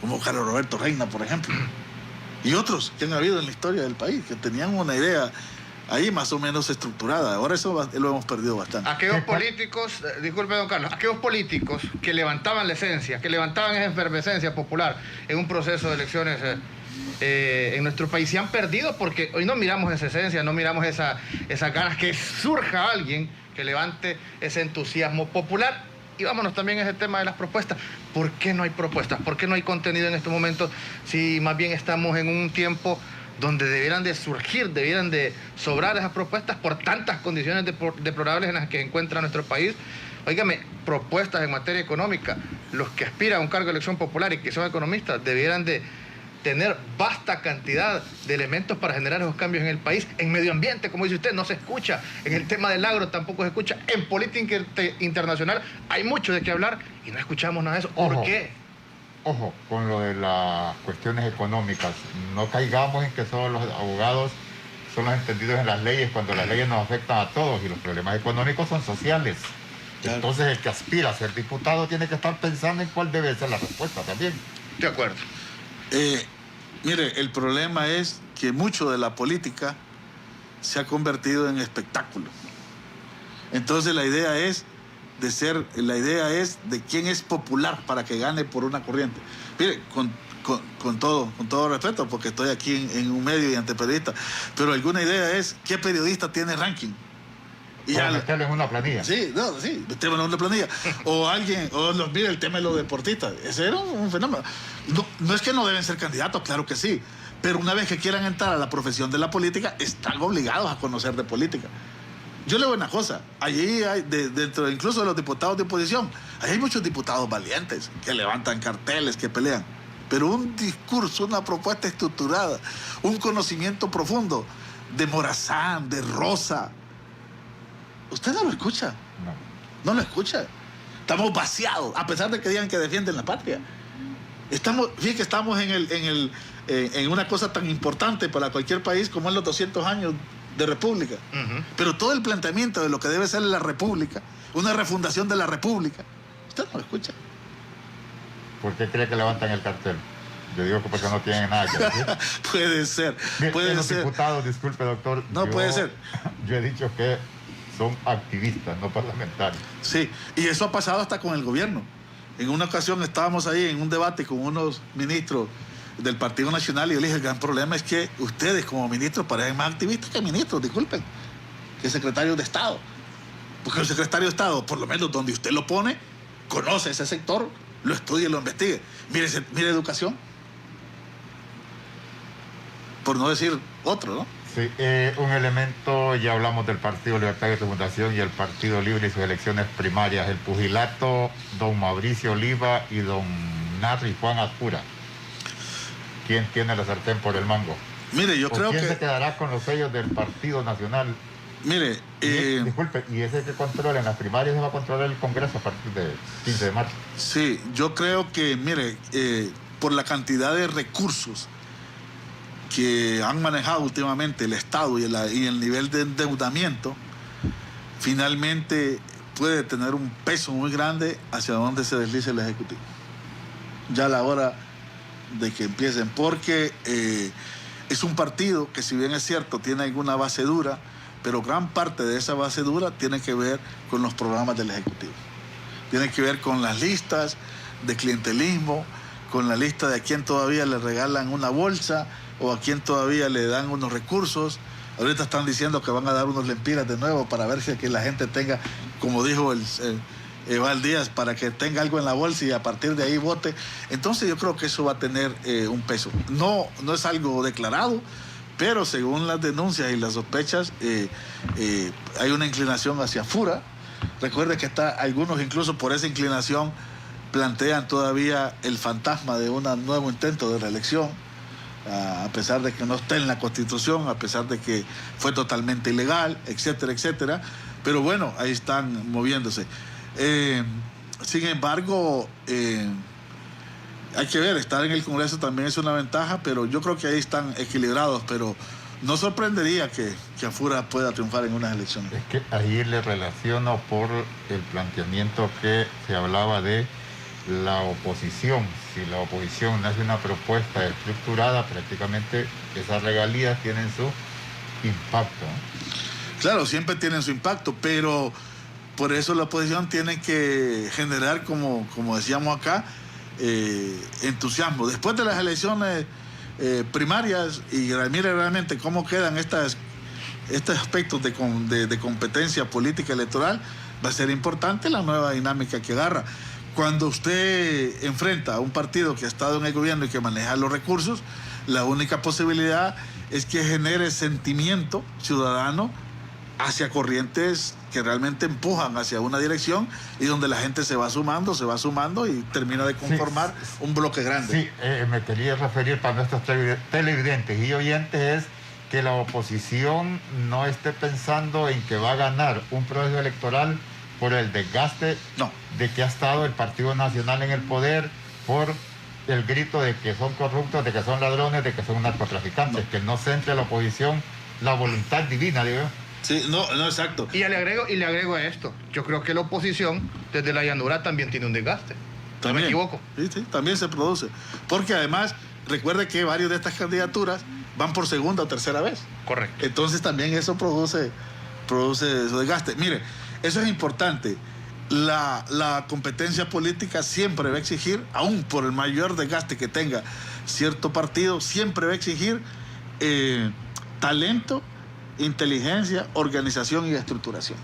Speaker 4: como Carlos Roberto Reina, por ejemplo. y otros que han habido en la historia del país, que tenían una idea ahí más o menos estructurada. Ahora eso lo hemos perdido bastante.
Speaker 3: Aquellos políticos, disculpe don Carlos, aquellos políticos que levantaban la esencia, que levantaban esa efervescencia popular en un proceso de elecciones en nuestro país, se han perdido porque hoy no miramos esa esencia, no miramos esas ganas que surja alguien que levante ese entusiasmo popular. Y vámonos también a ese tema de las propuestas. ¿Por qué no hay propuestas? ¿Por qué no hay contenido en estos momentos si más bien estamos en un tiempo donde debieran de surgir, debieran de sobrar esas propuestas por tantas condiciones deplorables en las que se encuentra nuestro país? Óigame, propuestas en materia económica. Los que aspiran a un cargo de elección popular y que son economistas debieran de tener vasta cantidad de elementos para generar esos cambios en el país. En medio ambiente, como dice usted, no se escucha. En el tema del agro tampoco se escucha. En política internacional hay mucho de qué hablar y no escuchamos nada de eso. ¿Por qué?
Speaker 2: Ojo, con lo de las cuestiones económicas. No caigamos en que solo los abogados son los entendidos en las leyes cuando las leyes nos afectan a todos y los problemas económicos son sociales. Claro. Entonces el que aspira a ser diputado tiene que estar pensando en cuál debe ser la respuesta también.
Speaker 3: De acuerdo.
Speaker 4: Mire, el problema es que mucho de la política se ha convertido en espectáculo. Entonces la idea es de quién es popular para que gane por una corriente. Mire, con todo respeto, porque estoy aquí en un medio y ante periodistas, pero alguna idea es qué periodista tiene ranking.
Speaker 2: Y ya meterlo en una planilla.
Speaker 4: Sí, meterlo en una planilla. Mire, el tema de los deportistas. Ese era un fenómeno. No es que no deben ser candidatos, claro que sí. Pero una vez que quieran entrar a la profesión de la política, están obligados a conocer de política. Yo le digo una cosa. Allí hay, dentro incluso de los diputados de oposición, hay muchos diputados valientes que levantan carteles, que pelean. Pero un discurso, una propuesta estructurada, un conocimiento profundo de Morazán, de Rosa, usted no lo escucha. No lo escucha. Estamos vaciados, a pesar de que digan que defienden la patria. Fíjate que estamos en una cosa tan importante para cualquier país como es los 200 años de república. Pero todo el planteamiento de lo que debe ser la república, una refundación de la república, usted no lo escucha.
Speaker 2: ¿Por qué cree que levantan el cartel? Yo digo que porque no tienen nada que decir.
Speaker 4: Puede ser.
Speaker 2: Los diputados, disculpe doctor.
Speaker 4: Puede ser.
Speaker 2: Yo he dicho que son activistas, no parlamentarios.
Speaker 4: Sí, y eso ha pasado hasta con el gobierno. En una ocasión estábamos ahí en un debate con unos ministros del Partido Nacional y yo le dije, el gran problema es que ustedes como ministros parecen más activistas que ministros, disculpen, que secretarios de Estado. Porque el secretario de Estado, por lo menos donde usted lo pone, conoce ese sector, lo estudia y lo investigue. Mire educación. Por no decir otro, ¿no?
Speaker 2: Sí, un elemento, ya hablamos del Partido Libertario de Fundación y el Partido Libre y sus elecciones primarias, el pugilato, don Mauricio Oliva y don Narri Juan Azcura. ¿Quién tiene la sartén por el mango?
Speaker 4: Mire, yo creo que...
Speaker 2: ¿Quién se quedará con los sellos del Partido Nacional?
Speaker 4: Mire,
Speaker 2: disculpe, ¿y ese que controla en las primarias se va a controlar el Congreso a partir del 15 de marzo?
Speaker 4: Sí, yo creo que, mire, por la cantidad de recursos que han manejado últimamente el Estado y el nivel de endeudamiento, finalmente puede tener un peso muy grande hacia donde se deslice el Ejecutivo. Ya a la hora de que empiecen, porque es un partido que, si bien es cierto, tiene alguna base dura, pero gran parte de esa base dura tiene que ver con los programas del Ejecutivo. Tiene que ver con las listas de clientelismo, con la lista de a quién todavía le regalan una bolsa o a quién todavía le dan unos recursos. Ahorita están diciendo que van a dar unos lempiras de nuevo para ver si que la gente tenga, como dijo Eval Díaz, para que tenga algo en la bolsa y a partir de ahí vote. Entonces yo creo que eso va a tener un peso. No es algo declarado, pero según las denuncias y las sospechas, hay una inclinación hacia Fura. Recuerde que algunos incluso por esa inclinación plantean todavía el fantasma de un nuevo intento de reelección, a pesar de que no está en la Constitución, a pesar de que fue totalmente ilegal, etcétera, etcétera. Pero bueno, ahí están moviéndose. Sin embargo, hay que ver, estar en el Congreso también es una ventaja, pero yo creo que ahí están equilibrados, pero no sorprendería que Afura pueda triunfar en unas elecciones.
Speaker 2: Es que ahí le relaciono por el planteamiento que se hablaba de la oposición. Si la oposición no hace una propuesta estructurada, prácticamente esas regalías tienen su impacto, ¿no?
Speaker 4: Claro, siempre tienen su impacto, pero por eso la oposición tiene que generar, como decíamos acá, entusiasmo. Después de las elecciones primarias, y mire realmente cómo quedan estos aspectos de competencia política electoral, va a ser importante la nueva dinámica que agarra. Cuando usted enfrenta a un partido que ha estado en el gobierno y que maneja los recursos, la única posibilidad es que genere sentimiento ciudadano hacia corrientes que realmente empujan hacia una dirección y donde la gente se va sumando y termina de conformar un bloque grande.
Speaker 2: Sí, me quería referir para nuestros televidentes y oyentes es que la oposición no esté pensando en que va a ganar un proceso electoral por el desgaste de que ha estado el Partido Nacional en el poder, por el grito de que son corruptos, de que son ladrones, de que son narcotraficantes, que no centre la oposición la voluntad divina, digo.
Speaker 4: Sí, no, exacto.
Speaker 3: Y le agrego a esto, yo creo que la oposición desde la llanura también tiene un desgaste. ¿No me equivoco?
Speaker 4: Sí, también se produce. Porque además, recuerde que varias de estas candidaturas van por segunda o tercera vez.
Speaker 3: Correcto.
Speaker 4: Entonces también eso produce su desgaste. Mire, eso es importante. La competencia política siempre va a exigir, aún por el mayor desgaste que tenga cierto partido, siempre va a exigir talento, inteligencia, organización y estructuración.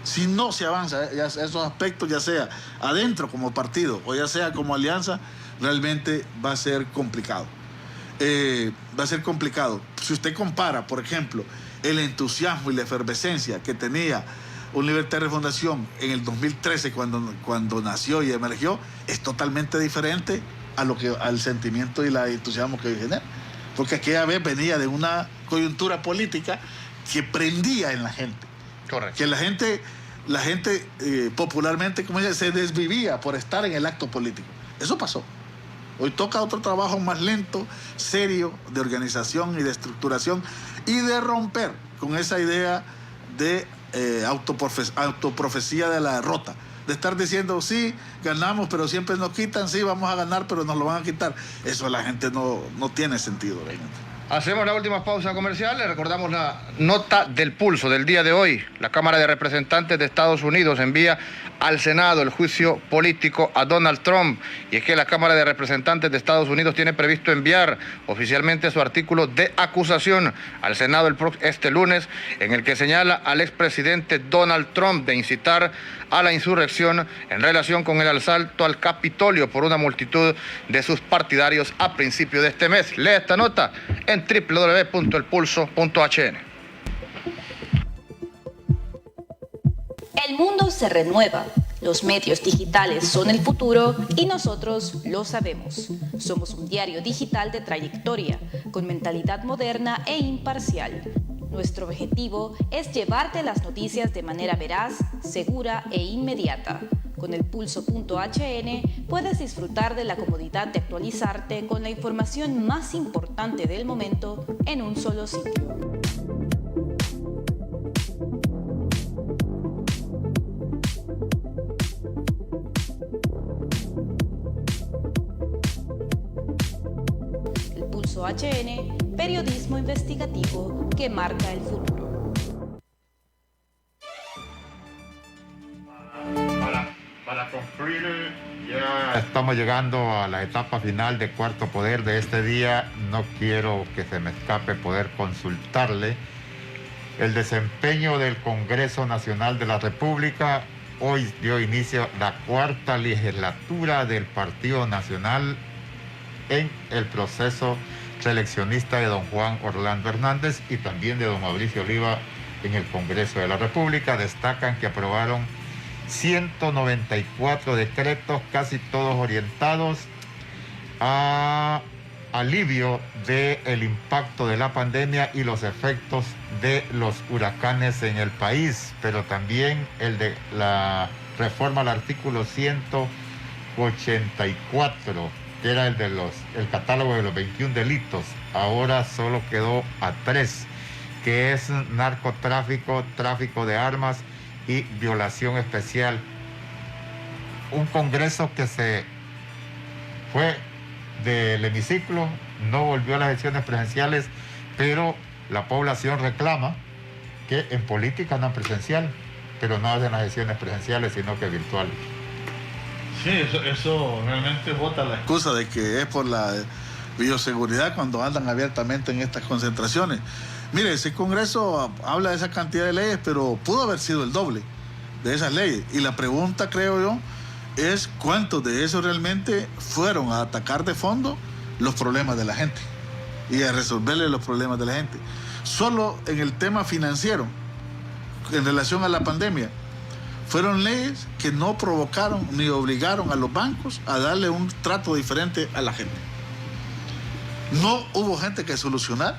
Speaker 4: Si no se avanza esos aspectos, ya sea adentro como partido o ya sea como alianza, realmente va a ser complicado. Va a ser complicado. Si usted compara, por ejemplo, el entusiasmo y la efervescencia que tenía Libertad y Refundación en el 2013 cuando nació y emergió, es totalmente diferente al sentimiento y el entusiasmo que hoy genera. Porque aquella vez venía de una coyuntura política que prendía en la gente.
Speaker 3: Correcto.
Speaker 4: Que la gente popularmente, como dice, se desvivía por estar en el acto político. Eso pasó. Hoy toca otro trabajo más lento, serio, de organización y de estructuración y de romper con esa idea de autoprofecía de la derrota. De estar diciendo, sí, ganamos, pero siempre nos quitan, sí, vamos a ganar, pero nos lo van a quitar. Eso la gente no tiene sentido realmente.
Speaker 3: Hacemos la última pausa comercial, le recordamos la nota del pulso del día de hoy. La Cámara de Representantes de Estados Unidos envía al Senado el juicio político a Donald Trump. Y es que la Cámara de Representantes de Estados Unidos tiene previsto enviar oficialmente su artículo de acusación al Senado este lunes, en el que señala al expresidente Donald Trump de incitar a la insurrección en relación con el asalto al Capitolio por una multitud de sus partidarios a principios de este mes. Lee esta nota en www.elpulso.hn.
Speaker 5: El mundo se renueva, los medios digitales son el futuro y nosotros lo sabemos. Somos un diario digital de trayectoria, con mentalidad moderna e imparcial. Nuestro objetivo es llevarte las noticias de manera veraz, segura e inmediata. Con el pulso.hn puedes disfrutar de la comodidad de actualizarte con la información más importante del momento en un solo sitio. El Pulso HN, periodismo investigativo que marca el futuro.
Speaker 2: Para concluir, ya estamos llegando a la etapa final de Cuarto Poder de este día. No quiero que se me escape poder consultarle el desempeño del Congreso Nacional de la República. Hoy dio inicio la cuarta legislatura del Partido Nacional en el proceso reeleccionista de don Juan Orlando Hernández y también de don Mauricio Oliva en el Congreso de la República. Destacan que aprobaron 194 decretos, casi todos orientados a alivio del impacto de la pandemia y los efectos de los huracanes en el país, pero también el de la reforma al artículo 184, que era el catálogo de los 21 delitos, ahora solo quedó a 3, que es narcotráfico, tráfico de armas y violación especial un Congreso que se fue del hemiciclo, no volvió a las elecciones presidenciales, pero la población reclama que en política andan presencial, pero no hacen las elecciones presenciales, sino que virtuales.
Speaker 6: Sí, eso realmente bota la
Speaker 4: excusa de que es por la bioseguridad cuando andan abiertamente en estas concentraciones. Mire, ese Congreso habla de esa cantidad de leyes, pero pudo haber sido el doble de esas leyes. Y la pregunta, creo yo, es cuántos de esos realmente fueron a atacar de fondo los problemas de la gente y a resolverle los problemas de la gente. Solo en el tema financiero, en relación a la pandemia, fueron leyes que no provocaron ni obligaron a los bancos a darle un trato diferente a la gente. No hubo gente que solucionar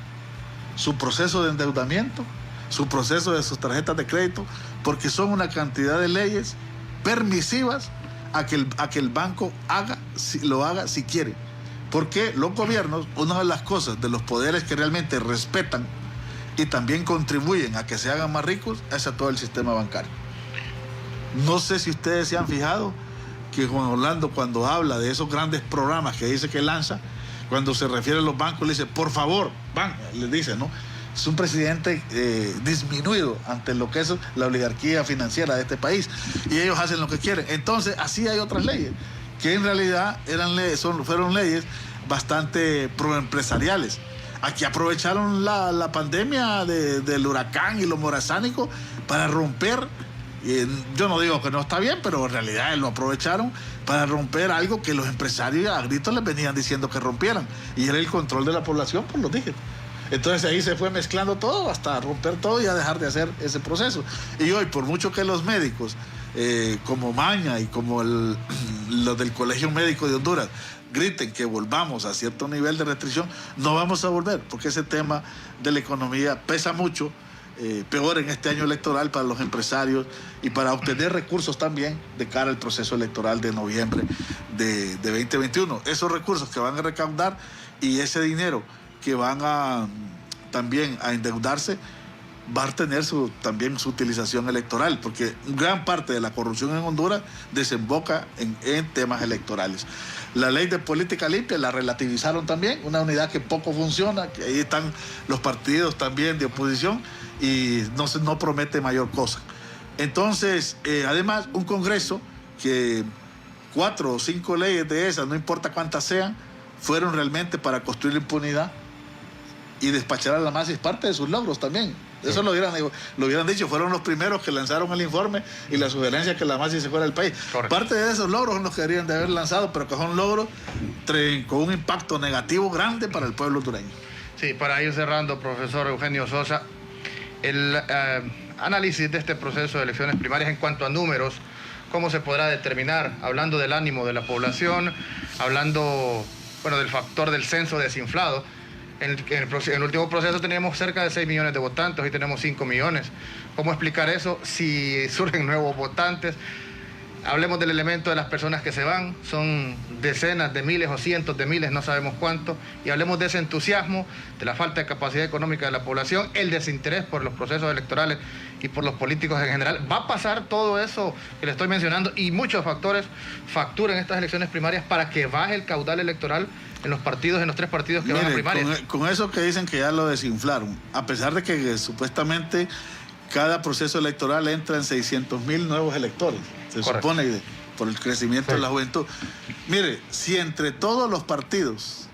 Speaker 4: su proceso de endeudamiento, su proceso de sus tarjetas de crédito, porque son una cantidad de leyes permisivas a que el banco lo haga si quiere. Porque los gobiernos, una de las cosas de los poderes que realmente respetan y también contribuyen a que se hagan más ricos, es a todo el sistema bancario. No sé si ustedes se han fijado que Juan Orlando, cuando habla de esos grandes programas que dice que lanza, cuando se refiere a los bancos, le dice, por favor, le dice, ¿no? Es un presidente disminuido ante lo que es la oligarquía financiera de este país, y ellos hacen lo que quieren. Entonces, así hay otras leyes, que en realidad fueron leyes bastante proempresariales. Aquí aprovecharon la pandemia del huracán y lo morazánico para romper. Yo no digo que no está bien, pero en realidad lo aprovecharon para romper algo que los empresarios a gritos les venían diciendo que rompieran, y era el control de la población por los dígitos. Entonces ahí se fue mezclando todo hasta romper todo y a dejar de hacer ese proceso. Y hoy, por mucho que los médicos, como Maña y como los del Colegio Médico de Honduras, griten que volvamos a cierto nivel de restricción, no vamos a volver, porque ese tema de la economía pesa mucho. Peor en este año electoral para los empresarios y para obtener recursos también de cara al proceso electoral de noviembre de 2021. Esos recursos que van a recaudar y ese dinero que van también a endeudarse va a tener también su utilización electoral, porque gran parte de la corrupción en Honduras desemboca en temas electorales. La ley de política limpia la relativizaron también, una unidad que poco funciona, que ahí están los partidos también de oposición y no promete mayor cosa. Entonces, además, un Congreso que 4 o 5 leyes de esas, no importa cuántas sean, fueron realmente para construir impunidad y despachar a la masa, es parte de sus logros también. Eso lo hubieran dicho, fueron los primeros que lanzaron el informe y la sugerencia que la masa se fuera del país. Correcto. Parte de esos logros son los que deberían de haber lanzado, pero que son logros con un impacto negativo grande para el pueblo hondureño.
Speaker 3: Sí, para ir cerrando, profesor Eugenio Sosa, el análisis de este proceso de elecciones primarias en cuanto a números, ¿cómo se podrá determinar? Hablando del ánimo de la población, hablando, del factor del censo desinflado. En el último proceso teníamos cerca de 6 millones de votantes, hoy tenemos 5 millones. ¿Cómo explicar eso si surgen nuevos votantes? Hablemos del elemento de las personas que se van, son decenas de miles o cientos de miles, no sabemos cuánto, y hablemos de ese entusiasmo, de la falta de capacidad económica de la población, el desinterés por los procesos electorales y por los políticos en general. Va a pasar todo eso que le estoy mencionando y muchos factores facturan estas elecciones primarias para que baje el caudal electoral en los 3 partidos que van a primarias.
Speaker 4: Con eso que dicen que ya lo desinflaron, a pesar de que supuestamente cada proceso electoral entra en 600,000 nuevos electores, se Correcto. Supone, por el crecimiento de la juventud. Mire, si entre todos los partidos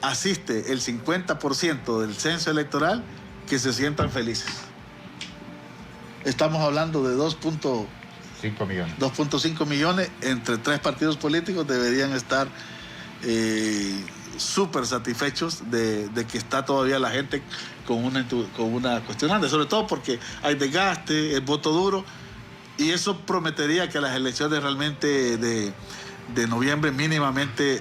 Speaker 4: asiste el 50% del censo electoral, que se sientan felices. Estamos hablando de 2.5 millones entre 3 partidos políticos, deberían estar súper satisfechos de que está todavía la gente con una cuestionante, sobre todo porque hay desgaste, el voto duro, y eso prometería que las elecciones realmente de noviembre mínimamente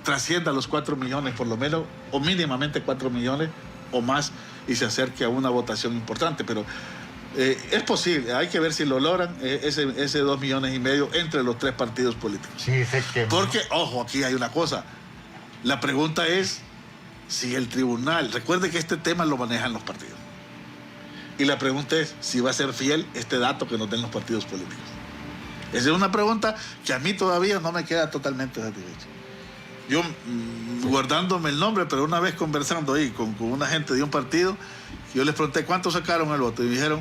Speaker 4: trascienda los 4 millones por lo menos, o mínimamente 4 millones o más, y se acerque a una votación importante, pero es posible, hay que ver si lo logran, ese 2,5 millones entre los 3 partidos políticos.
Speaker 2: Sí, sé que...
Speaker 4: Porque, ojo, aquí hay una cosa, la pregunta es si el tribunal, recuerde que este tema lo manejan los partidos, Y la pregunta es si va a ser fiel este dato que nos den los partidos políticos. Esa es una pregunta que a mí todavía no me queda totalmente satisfecho. Yo, guardándome el nombre, pero una vez conversando ahí con una gente de un partido, yo les pregunté cuánto sacaron el voto y me dijeron,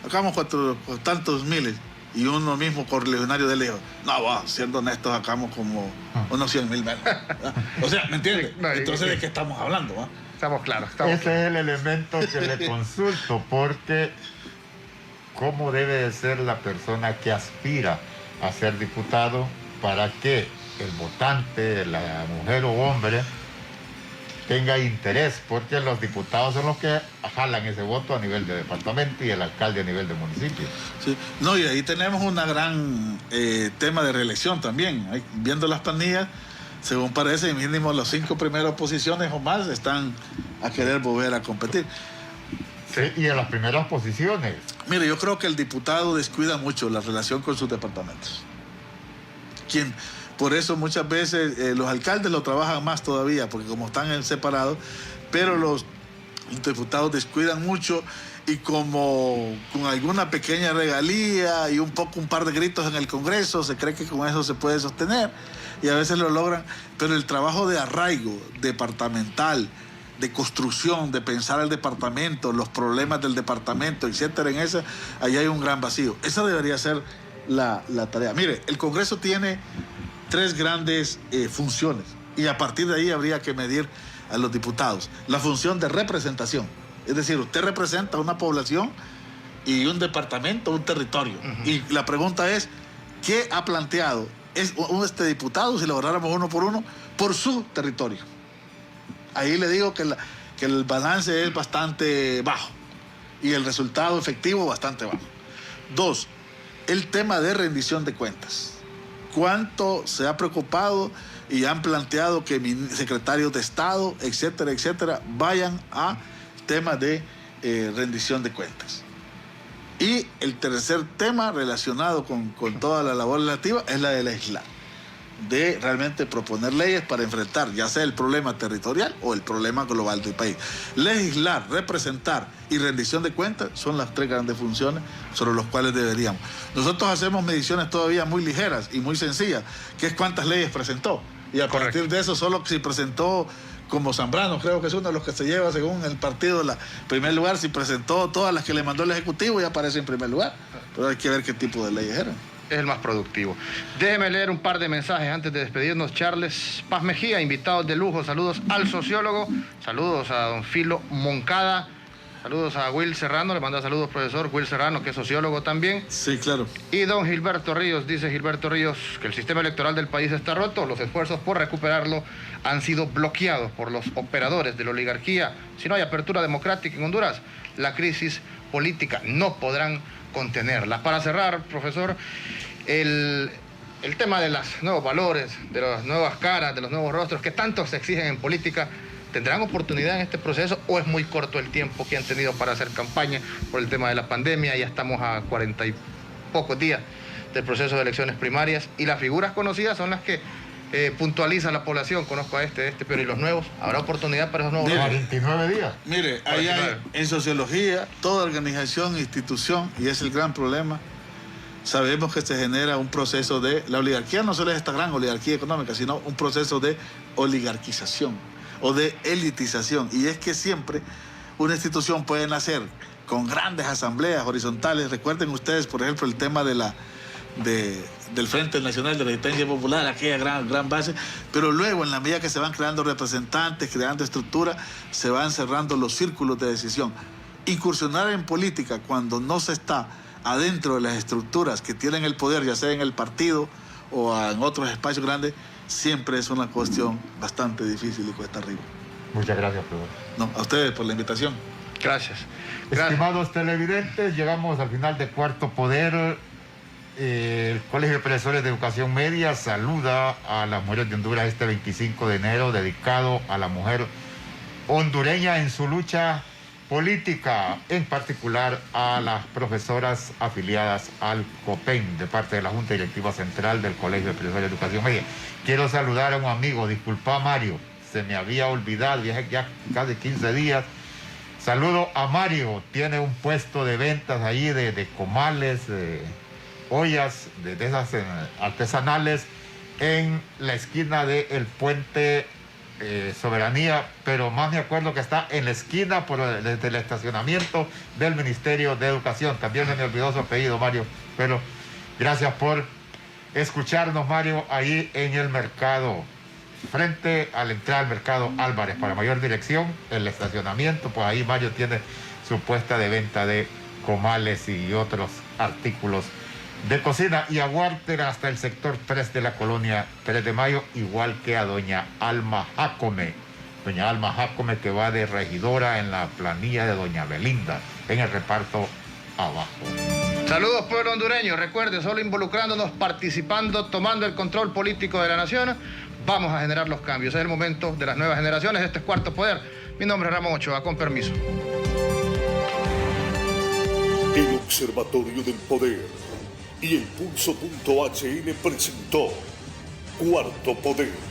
Speaker 4: sacamos tantos miles. Y uno mismo correligionario de lejos, no, siendo honestos, sacamos como unos 100,000 menos. O sea, ¿me entiendes?
Speaker 3: Sí, no,
Speaker 4: entonces, ¿de qué estamos hablando? ¿Va?
Speaker 3: Estamos claros.
Speaker 2: Ese es el elemento que le consulto, porque ¿cómo debe de ser la persona que aspira a ser diputado para que el votante, la mujer o hombre, tenga interés? Porque los diputados son los que jalan ese voto a nivel de departamento y el alcalde a nivel de municipio.
Speaker 4: Sí. No, y ahí tenemos una gran tema de reelección también. Ahí, viendo las planillas, según parece, mínimo las 5 primeras posiciones o más están a querer volver a competir.
Speaker 2: Sí, y en las primeras posiciones.
Speaker 4: Mire, yo creo que el diputado descuida mucho la relación con sus departamentos. Por eso muchas veces los alcaldes lo trabajan más todavía, porque como están separados, pero los diputados descuidan mucho y como con alguna pequeña regalía y un par de gritos en el Congreso, se cree que con eso se puede sostener y a veces lo logran, pero el trabajo de arraigo departamental, de construcción, de pensar el departamento, los problemas del departamento, etcétera, ahí hay un gran vacío. Esa debería ser la tarea. Mire, el Congreso tiene 3 grandes funciones y a partir de ahí habría que medir a los diputados. La función de representación, es decir, usted representa una población y un departamento, un territorio. Y la pregunta es, ¿qué ha planteado este diputado, si lo lográramos uno por su territorio? Ahí le digo que el balance es bastante bajo y el resultado efectivo bastante bajo. 2, el tema de rendición de cuentas. ¿Cuánto se ha preocupado y han planteado que secretarios de Estado, etcétera, etcétera, vayan a temas de rendición de cuentas? Y el tercer tema relacionado con toda la labor legislativa es la de legislar, de realmente proponer leyes para enfrentar ya sea el problema territorial o el problema global del país. Legislar, representar y rendición de cuentas son las 3 grandes funciones sobre las cuales deberíamos. Nosotros hacemos mediciones todavía muy ligeras y muy sencillas, que es cuántas leyes presentó. Y a partir de eso, solo si presentó, como Zambrano, creo que es uno de los que se lleva según el partido en primer lugar, si presentó todas las que le mandó el Ejecutivo, ya aparece en primer lugar. Pero hay que ver qué tipo de leyes eran.
Speaker 3: Es el más productivo. Déjeme leer un par de mensajes antes de despedirnos. Charles Paz Mejía, invitados de lujo. Saludos al sociólogo. Saludos a don Filo Moncada. Saludos a Will Serrano. Le manda saludos, profesor Will Serrano, que es sociólogo también.
Speaker 4: Sí, claro.
Speaker 3: Y don Gilberto Ríos, dice Gilberto Ríos, que el sistema electoral del país está roto. Los esfuerzos por recuperarlo han sido bloqueados por los operadores de la oligarquía. Si no hay apertura democrática en Honduras, la crisis política no podrán contenerla. Para cerrar, profesor, el tema de los nuevos valores, de las nuevas caras, de los nuevos rostros que tanto se exigen en política, ¿tendrán oportunidad en este proceso o es muy corto el tiempo que han tenido para hacer campaña por el tema de la pandemia? Ya estamos a 40 y pocos días del proceso de elecciones primarias y las figuras conocidas son las que puntualizan la población. Conozco a pero ¿y los nuevos? ¿Habrá oportunidad para esos nuevos?
Speaker 2: 49 días.
Speaker 4: Mire, ahí hay en sociología, toda organización, institución, y es el gran problema. Sabemos que se genera un proceso de... La oligarquía no solo es esta gran oligarquía económica, sino un proceso de oligarquización o de elitización. Y es que siempre una institución puede nacer con grandes asambleas horizontales. Recuerden ustedes, por ejemplo, el tema del Frente Nacional de Resistencia Popular, aquella gran base, pero luego en la medida que se van creando representantes, creando estructuras, se van cerrando los círculos de decisión. Incursionar en política cuando no se está adentro de las estructuras que tienen el poder, ya sea en el partido o en otros espacios grandes, siempre es una cuestión bastante difícil y cuesta arriba.
Speaker 2: Muchas gracias, profesor.
Speaker 4: No, a ustedes por la invitación.
Speaker 3: Gracias.
Speaker 2: Estimados televidentes, llegamos al final de Cuarto Poder. El Colegio de Profesores de Educación Media saluda a las mujeres de Honduras este 25 de enero, dedicado a la mujer hondureña en su lucha política, en particular a las profesoras afiliadas al COPEN, de parte de la Junta Directiva Central del Colegio de Profesores de Educación Media. Quiero saludar a un amigo, disculpa Mario, se me había olvidado, ya casi 15 días, Saludo a Mario, tiene un puesto de ventas ahí de comales, de ollas, de esas artesanales, en la esquina del puente Soberanía, pero más me acuerdo que está en la esquina desde el estacionamiento del Ministerio de Educación. También se me olvidó su apellido, Mario, pero gracias por escucharnos, Mario, ahí en el mercado, frente a la entrada al mercado Álvarez. Para mayor dirección, el estacionamiento, pues ahí Mario tiene su puesta de venta de comales y otros artículos de cocina. Y aguarden hasta el sector 3 de la colonia 3 de Mayo, igual que a doña Alma Jácome. Doña Alma Jácome, que va de regidora en la planilla de doña Belinda, en el reparto abajo.
Speaker 3: Saludos, pueblo hondureño. Recuerde, solo involucrándonos, participando, tomando el control político de la nación, vamos a generar los cambios. Es el momento de las nuevas generaciones. Este es Cuarto Poder. Mi nombre es Ramón Ochoa. Con permiso.
Speaker 1: El Observatorio del Poder y el Pulso.hn presentó Cuarto Poder.